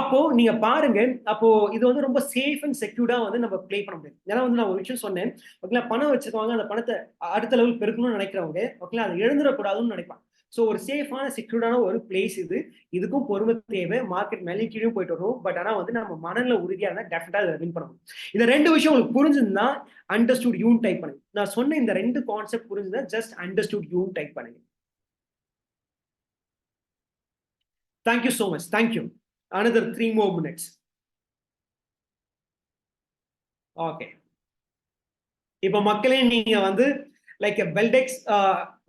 அப்போ நீங்க பாருங்க, அப்போ இது வந்து ரொம்ப சேஃப் அண்ட் செக்யூர்டா வந்து நம்ம ப்ளே பண்ண முடியும். ஏன்னா வந்து நான் ஒரு விஷயம் சொன்னேன். ஓகேங்களா, பணம் வச்சிருக்கவங்க அந்த பணத்தை அடுத்த லெவல் பெருக்கணும்னு நினைக்கிறவங்க, ஓகேங்களா, அதை எழுந்துடக்கூடாதுன்னு நினைப்பாங்க. ஸோ ஒரு சேஃபான செக்யூர்டான ஒரு பிளேஸ் இது. இதுக்கும் பொறுமை தேவை. மார்க்கெட் மேலே கீழே போயிட்டு வரும். பட் ஆனா வந்து நம்ம மனநிலை உறுதியா இருந்தா டெஃபினட்டா அதை வின் பண்ணணும். இந்த 2 விஷயம் உங்களுக்கு புரிஞ்சிருந்தா அண்டர்ஸ்டுட் யூ டைப் பண்ணுங்க. நான் சொன்ன இந்த 2 கான்செப்ட் புரிஞ்சுதா ஜஸ்ட் அண்டர்ஸ்டுட் யூ டைப் பண்ணுங்க. Thank you so much. Thank you. Another 3 more minutes. Okay. இப்ப மக்களே, நீங்க வந்து லைக் பெல்டெக்ஸ்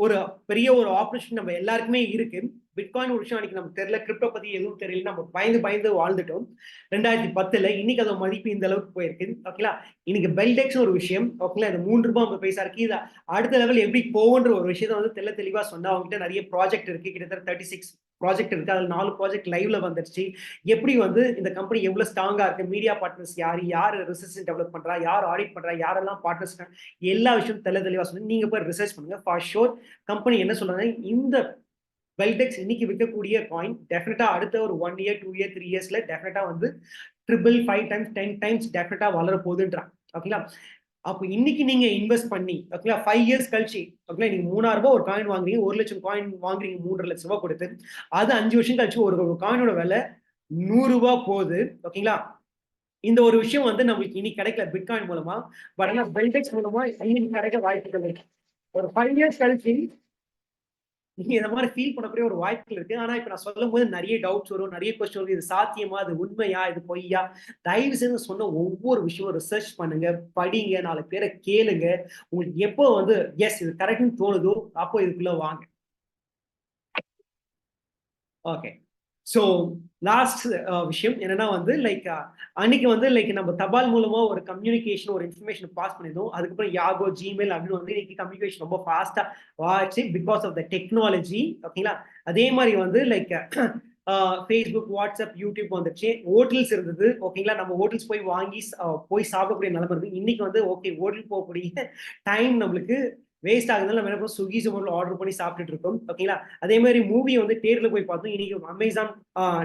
ஒரு பெரிய ஒரு ஆப்பர்ச்சுனிட்டி நம்ம எல்லாருக்குமே இருக்கு. பிட்காயின் ஒரு விஷயம் அன்னைக்கு நமக்கு தெரியல, கிரிப்டோ பத்தி எதுவும் தெரியல, நம்ம பயந்து வாழ்ந்துட்டோம் 2010ல. இன்னைக்கு அதோட மதிப்பு இந்த அளவுக்கு போயிருக்கு. ஓகேங்களா, இன்னைக்கு பெல்டெக்ஸ் ஒரு விஷயம், ஓகேங்களா, இது ₹3 இருக்கு. இது அடுத்த லெவல் எப்படி போகுன்ற ஒரு விஷயத்த வந்து தெளிவா சொன்னா. அவங்ககிட்ட நிறைய ப்ராஜெக்ட் இருக்கு, கிட்டத்தட்ட 36 ப்ராஜெக்ட் இருக்கு. அதுல 4 ப்ராஜெக்ட் லைவ்ல வந்துருச்சு. எப்படி வந்து இந்த கம்பெனி எவ்வளவு ஸ்ட்ராங்கா இருக்கு, மீடியா பார்ட்னர்ஸ் யாரு ரிசர்ச் டெவலப் பண்றா, யார் ஆடிட் பண்றா, யாரெல்லாம் பார்ட்னர்ஸ், எல்லா விஷயம் தெளிவா சொல்லி நீங்க போய் ரிசர்ச் பண்ணுங்க. ஃபார் ஷோர் கம்பெனி என்ன சொல்றாங்க, இந்த பெல்டெக்ஸ் இன்னைக்கு விற்கக்கூடிய காயின் டெஃபினட்டா அடுத்த ஒரு 1 இயர் 2 இயர் 3 இயர்ஸ்ல டெஃபினட்டா வந்து ட்ரிபிள் 5 டைம்ஸ் 10 டைம்ஸ் டெஃபினட்டா வளர போகுதுன்றாங்க. ஓகேங்களா, அப்போ இன்னைக்கு நீங்க இன்வெஸ்ட் பண்ணி, ஓகேங்களா, 5 இயர்ஸ் கழிச்சு, ஓகேங்களா, நீங்க ₹3000 ஒரு காயின் வாங்குறீங்க, 1 லட்சம் காயின் வாங்குறீங்க, ₹3.5 லட்சம் கொடுத்து. அது 5 வருஷம் கழிச்சு ஒரு காயினோட விலை ₹100 போகுது. ஓகேங்களா, இந்த ஒரு விஷயம் வந்து நம்மளுக்கு இன்னைக்கு கிடைக்கல பிட்காயின் மூலமா. பட் ஆனா பெல்டெக்ஸ் மூலமா இன்னைக்கு கிடைக்க வாய்ப்புகள் இருக்கு. ஒரு 5 இயர்ஸ் கழிச்சு நீங்க இந்த மாதிரி ஃபீல் பண்ணக்கூடிய ஒரு வாய்ப்புகள் இருக்கு. ஆனா இப்ப நான் சொல்லும்போது நிறைய டவுட்ஸ் வரும், நிறைய கொஸ்டின் வரும். இது சாத்தியமா, இது உண்மையா, இது பொய்யா? தயவு செய்து சொன்ன ஒவ்வொரு விஷயமும் ரிசர்ச் பண்ணுங்க, படிங்க, 4 பேரை கேளுங்க. உங்களுக்கு எப்போ வந்து எஸ் இது கரெக்ட்னு தோணுதோ அப்போ இதுக்குள்ள வாங்க. ஓகே. ஸோ லாஸ்ட் விஷயம் என்னன்னா வந்து லைக் அன்னைக்கு வந்து லைக் நம்ம தபால் மூலமா ஒரு கம்யூனிகேஷன், ஒரு இன்ஃபர்மேஷன் பாஸ் பண்ணிருந்தோம். அதுக்கப்புறம் யாகோ, ஜிமெயில் அப்படின்னு வந்து இன்னைக்கு கம்யூனிகேஷன் ரொம்ப ஃபாஸ்டா ஆச்சு பிகாஸ் ஆஃப் த டெக்னாலஜி. ஓகேங்களா, அதே மாதிரி வந்து லைக் ஃபேஸ்புக், வாட்ஸ்அப், யூடியூப் வந்துச்சு. ஹோட்டல்ஸ் இருந்தது. ஓகேங்களா, நம்ம ஹோட்டல்ஸ் போய் வாங்கி போய் சாப்பிடக்கூடிய நிலைமை இருக்கு. இன்னைக்கு வந்து ஓகே ஹோட்டல் போகக்கூடிய டைம் நம்மளுக்கு வேஸ்ட் ஆகுதுனால நம்ம என்ன பண்ணுவோம், ஸ்விக்கி, ஜொமேட்டோ ஆர்டர் பண்ணி சாப்பிட்டுட்டு இருக்கோம். ஓகேங்களா, அதே மாதிரி மூவி வந்து தியேட்டர்ல போய் பார்த்தோம். இன்னைக்கு அமேசான்,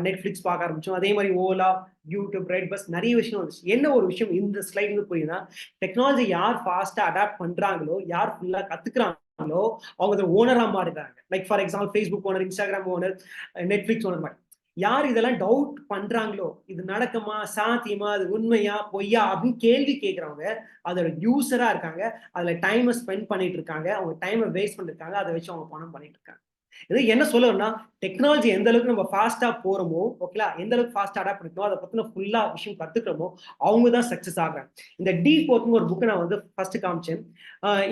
நெட்ஃபிளிக்ஸ் பார்க்க ஆரம்பிச்சோம். அதே மாதிரி ஓலா, யூடியூப், ரெட் பஸ் நிறைய விஷயம் வந்துச்சு. என்ன ஒரு விஷயம் இந்த ஸ்லைட் வந்து புரியுதுன்னா, டெக்னாலஜி யார் ஃபாஸ்டா அடாப்ட் பண்றாங்களோ, யார் ஃபுல்லா கத்துக்கிறாங்களோ அவங்க ஓனரா மாறுறாங்க. Like for example Facebook owner, Instagram owner, Netflix owner மாதிரி. யார் இதெல்லாம் டவுட் பண்றாங்களோ, இது நடக்குமா, சாத்தியமா, அது உண்மையா, பொய்யா அப்படின்னு கேள்வி கேட்கிறவங்க அதோட யூசரா இருக்காங்க. அதுல டைமை ஸ்பெண்ட் பண்ணிட்டு இருக்காங்க. அவங்க டைமை வேஸ்ட் பண்ணிருக்காங்க. அதை வச்சு அவங்க பணம் பண்ணிட்டு இருக்காங்க. இது என்ன சொல்லணும்னா, டெக்னாலஜி எந்த அளவுக்கு நம்ம ஃபாஸ்டா போறோமோ, ஓகேங்களா, எந்த அளவுக்கு ஃபாஸ்டா அடாப்ட் பண்ணிக்கோ, அதை பத்தின ஃபுல்லா விஷயம் கத்துக்கிறோமோ அவங்க தான் சக்சஸ் ஆகுறாங்க. இந்த D4 ஒரு புக்கை நான் வந்து ஃபர்ஸ்ட் காமிச்சேன்.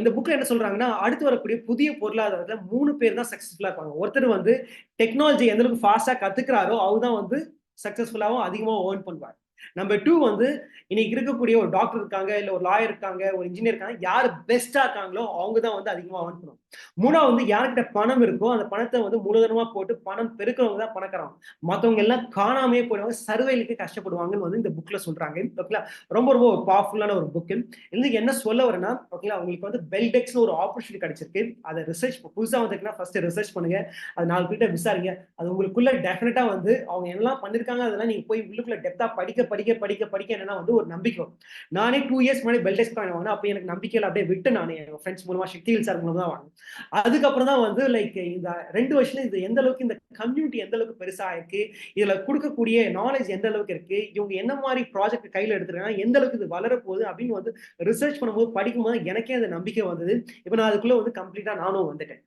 இந்த புக்ல என்ன சொல்றாங்கன்னா, அடுத்து வரக்கூடிய புதிய பொருளாதாரத்துல 3 பேர் தான் சக்சஸ்ஃபுல்லா இருப்பாங்க. ஒருத்தர் வந்து டெக்னாலஜி எந்த அளவுக்கு ஃபாஸ்டா கத்துக்கிறாரோ அவர் தான் வந்து சக்சஸ்ஃபுல்லாவும் அதிகமா ஏர்ன் பண்ணுவார். நம்பர் 2 வந்து இன்னைக்கு இருக்கக்கூடிய ஒரு டாக்டர் இருக்காங்க, இல்ல ஒரு லாயர் இருக்காங்க, ஒரு இன்ஜினியர் இருக்காங்க, யார் பெஸ்டா இருக்காங்களோ அவங்க தான் வந்து அதிகமா ஏர்ன் பண்ணுவாங்க. 3வது வந்து யார்கிட்ட பணம் இருக்கோ அந்த பணத்தை வந்து மூலதனமா போட்டு பணம் பெருக்கிறவங்க தான் பணக்காரங்க. மத்தவங்க எல்லாம் காணாமே போயிடுவாங்க, சர்வைலுக்கு கஷ்டப்படுவாங்கன்னு வந்து இந்த புக்ல சொல்றாங்க. ஓகேங்களா, ரொம்ப ரொம்ப ஒரு பவர்ஃபுல்லான ஒரு புக். இது என்ன சொல்ல வரேன்னா, ஓகேங்களா, உங்களுக்கு வந்து பெல்டெக்ஸ்னு ஒரு ஆப்பர்ச்சுனிட்டி கிடைச்சிருக்கு. அதை ரிசர்ச் புதுசா வந்திருக்குன்னா ஃபர்ஸ்ட் ரிசர்ச் பண்ணுங்க. அது 4 பேர்ட்ட விசாரிங்க. அது உங்களுக்குள்ள டெஃபினட்டா வந்து அவங்க என்னெல்லாம் பண்ணிருக்காங்க அதெல்லாம் நீங்க போய் உள்ளுக்குள்ள டெப்தா படிக்க என்னன்னா வந்து ஒரு நம்பிக்கை வரும். நானே 2 இயர்ஸ் முன்னாடி பெல்டெக்ஸ் காயின் வாங்கினேன். அப்ப எனக்கு நம்பிக்கையில அப்படியே விட்டு நானே என் ஃப்ரெண்ட்ஸ் மூலமா, சக்திவேல் சார் மூலமா தான் வாங்கினேன். அதுக்கப்புறம் தான் வந்து லைக் இந்த 2 வருஷத்துல இது எந்த அளவுக்கு இந்த கம்யூனிட்டி எந்த அளவுக்கு பெருசா இருக்கு, இதுல கொடுக்கக்கூடிய நாலேஜ் எந்த அளவுக்கு இருக்கு, இவங்க என்ன மாதிரி ப்ராஜெக்ட் கையில எடுத்துருக்காங்க, எந்த அளவுக்கு இது வளர போகுது அப்படின்னு வந்து ரிசர்ச் பண்ணும்போது படிக்கும்போது எனக்கே அந்த நம்பிக்கை வந்தது. இப்ப நான் அதுக்குள்ள வந்து கம்ப்ளீட்டா நானும் வந்துட்டேன்.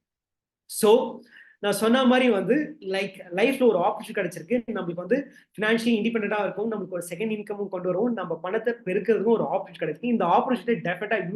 சோ நான் சொன்ன மாதிரி வந்து லைக் லைஃப்ல ஒரு ஆப்பர்ச்சுனிட்டி கிடைச்சிருக்கு. நம்மளுக்கு வந்து ஃபினான்ஷியலி இண்டிபெண்டா இருக்கும். நம்மளுக்கு ஒரு செகண்ட் இன்கமும் கொண்டு வரும். நம்ம பணத்தை பெருக்கிறதுக்கும் ஒரு ஆப்பர்ச்சுனிட்டி கிடைக்கும். இந்த ஆப்பர்ச்சுனிட்டி டெஃபினட்டா யூஸ்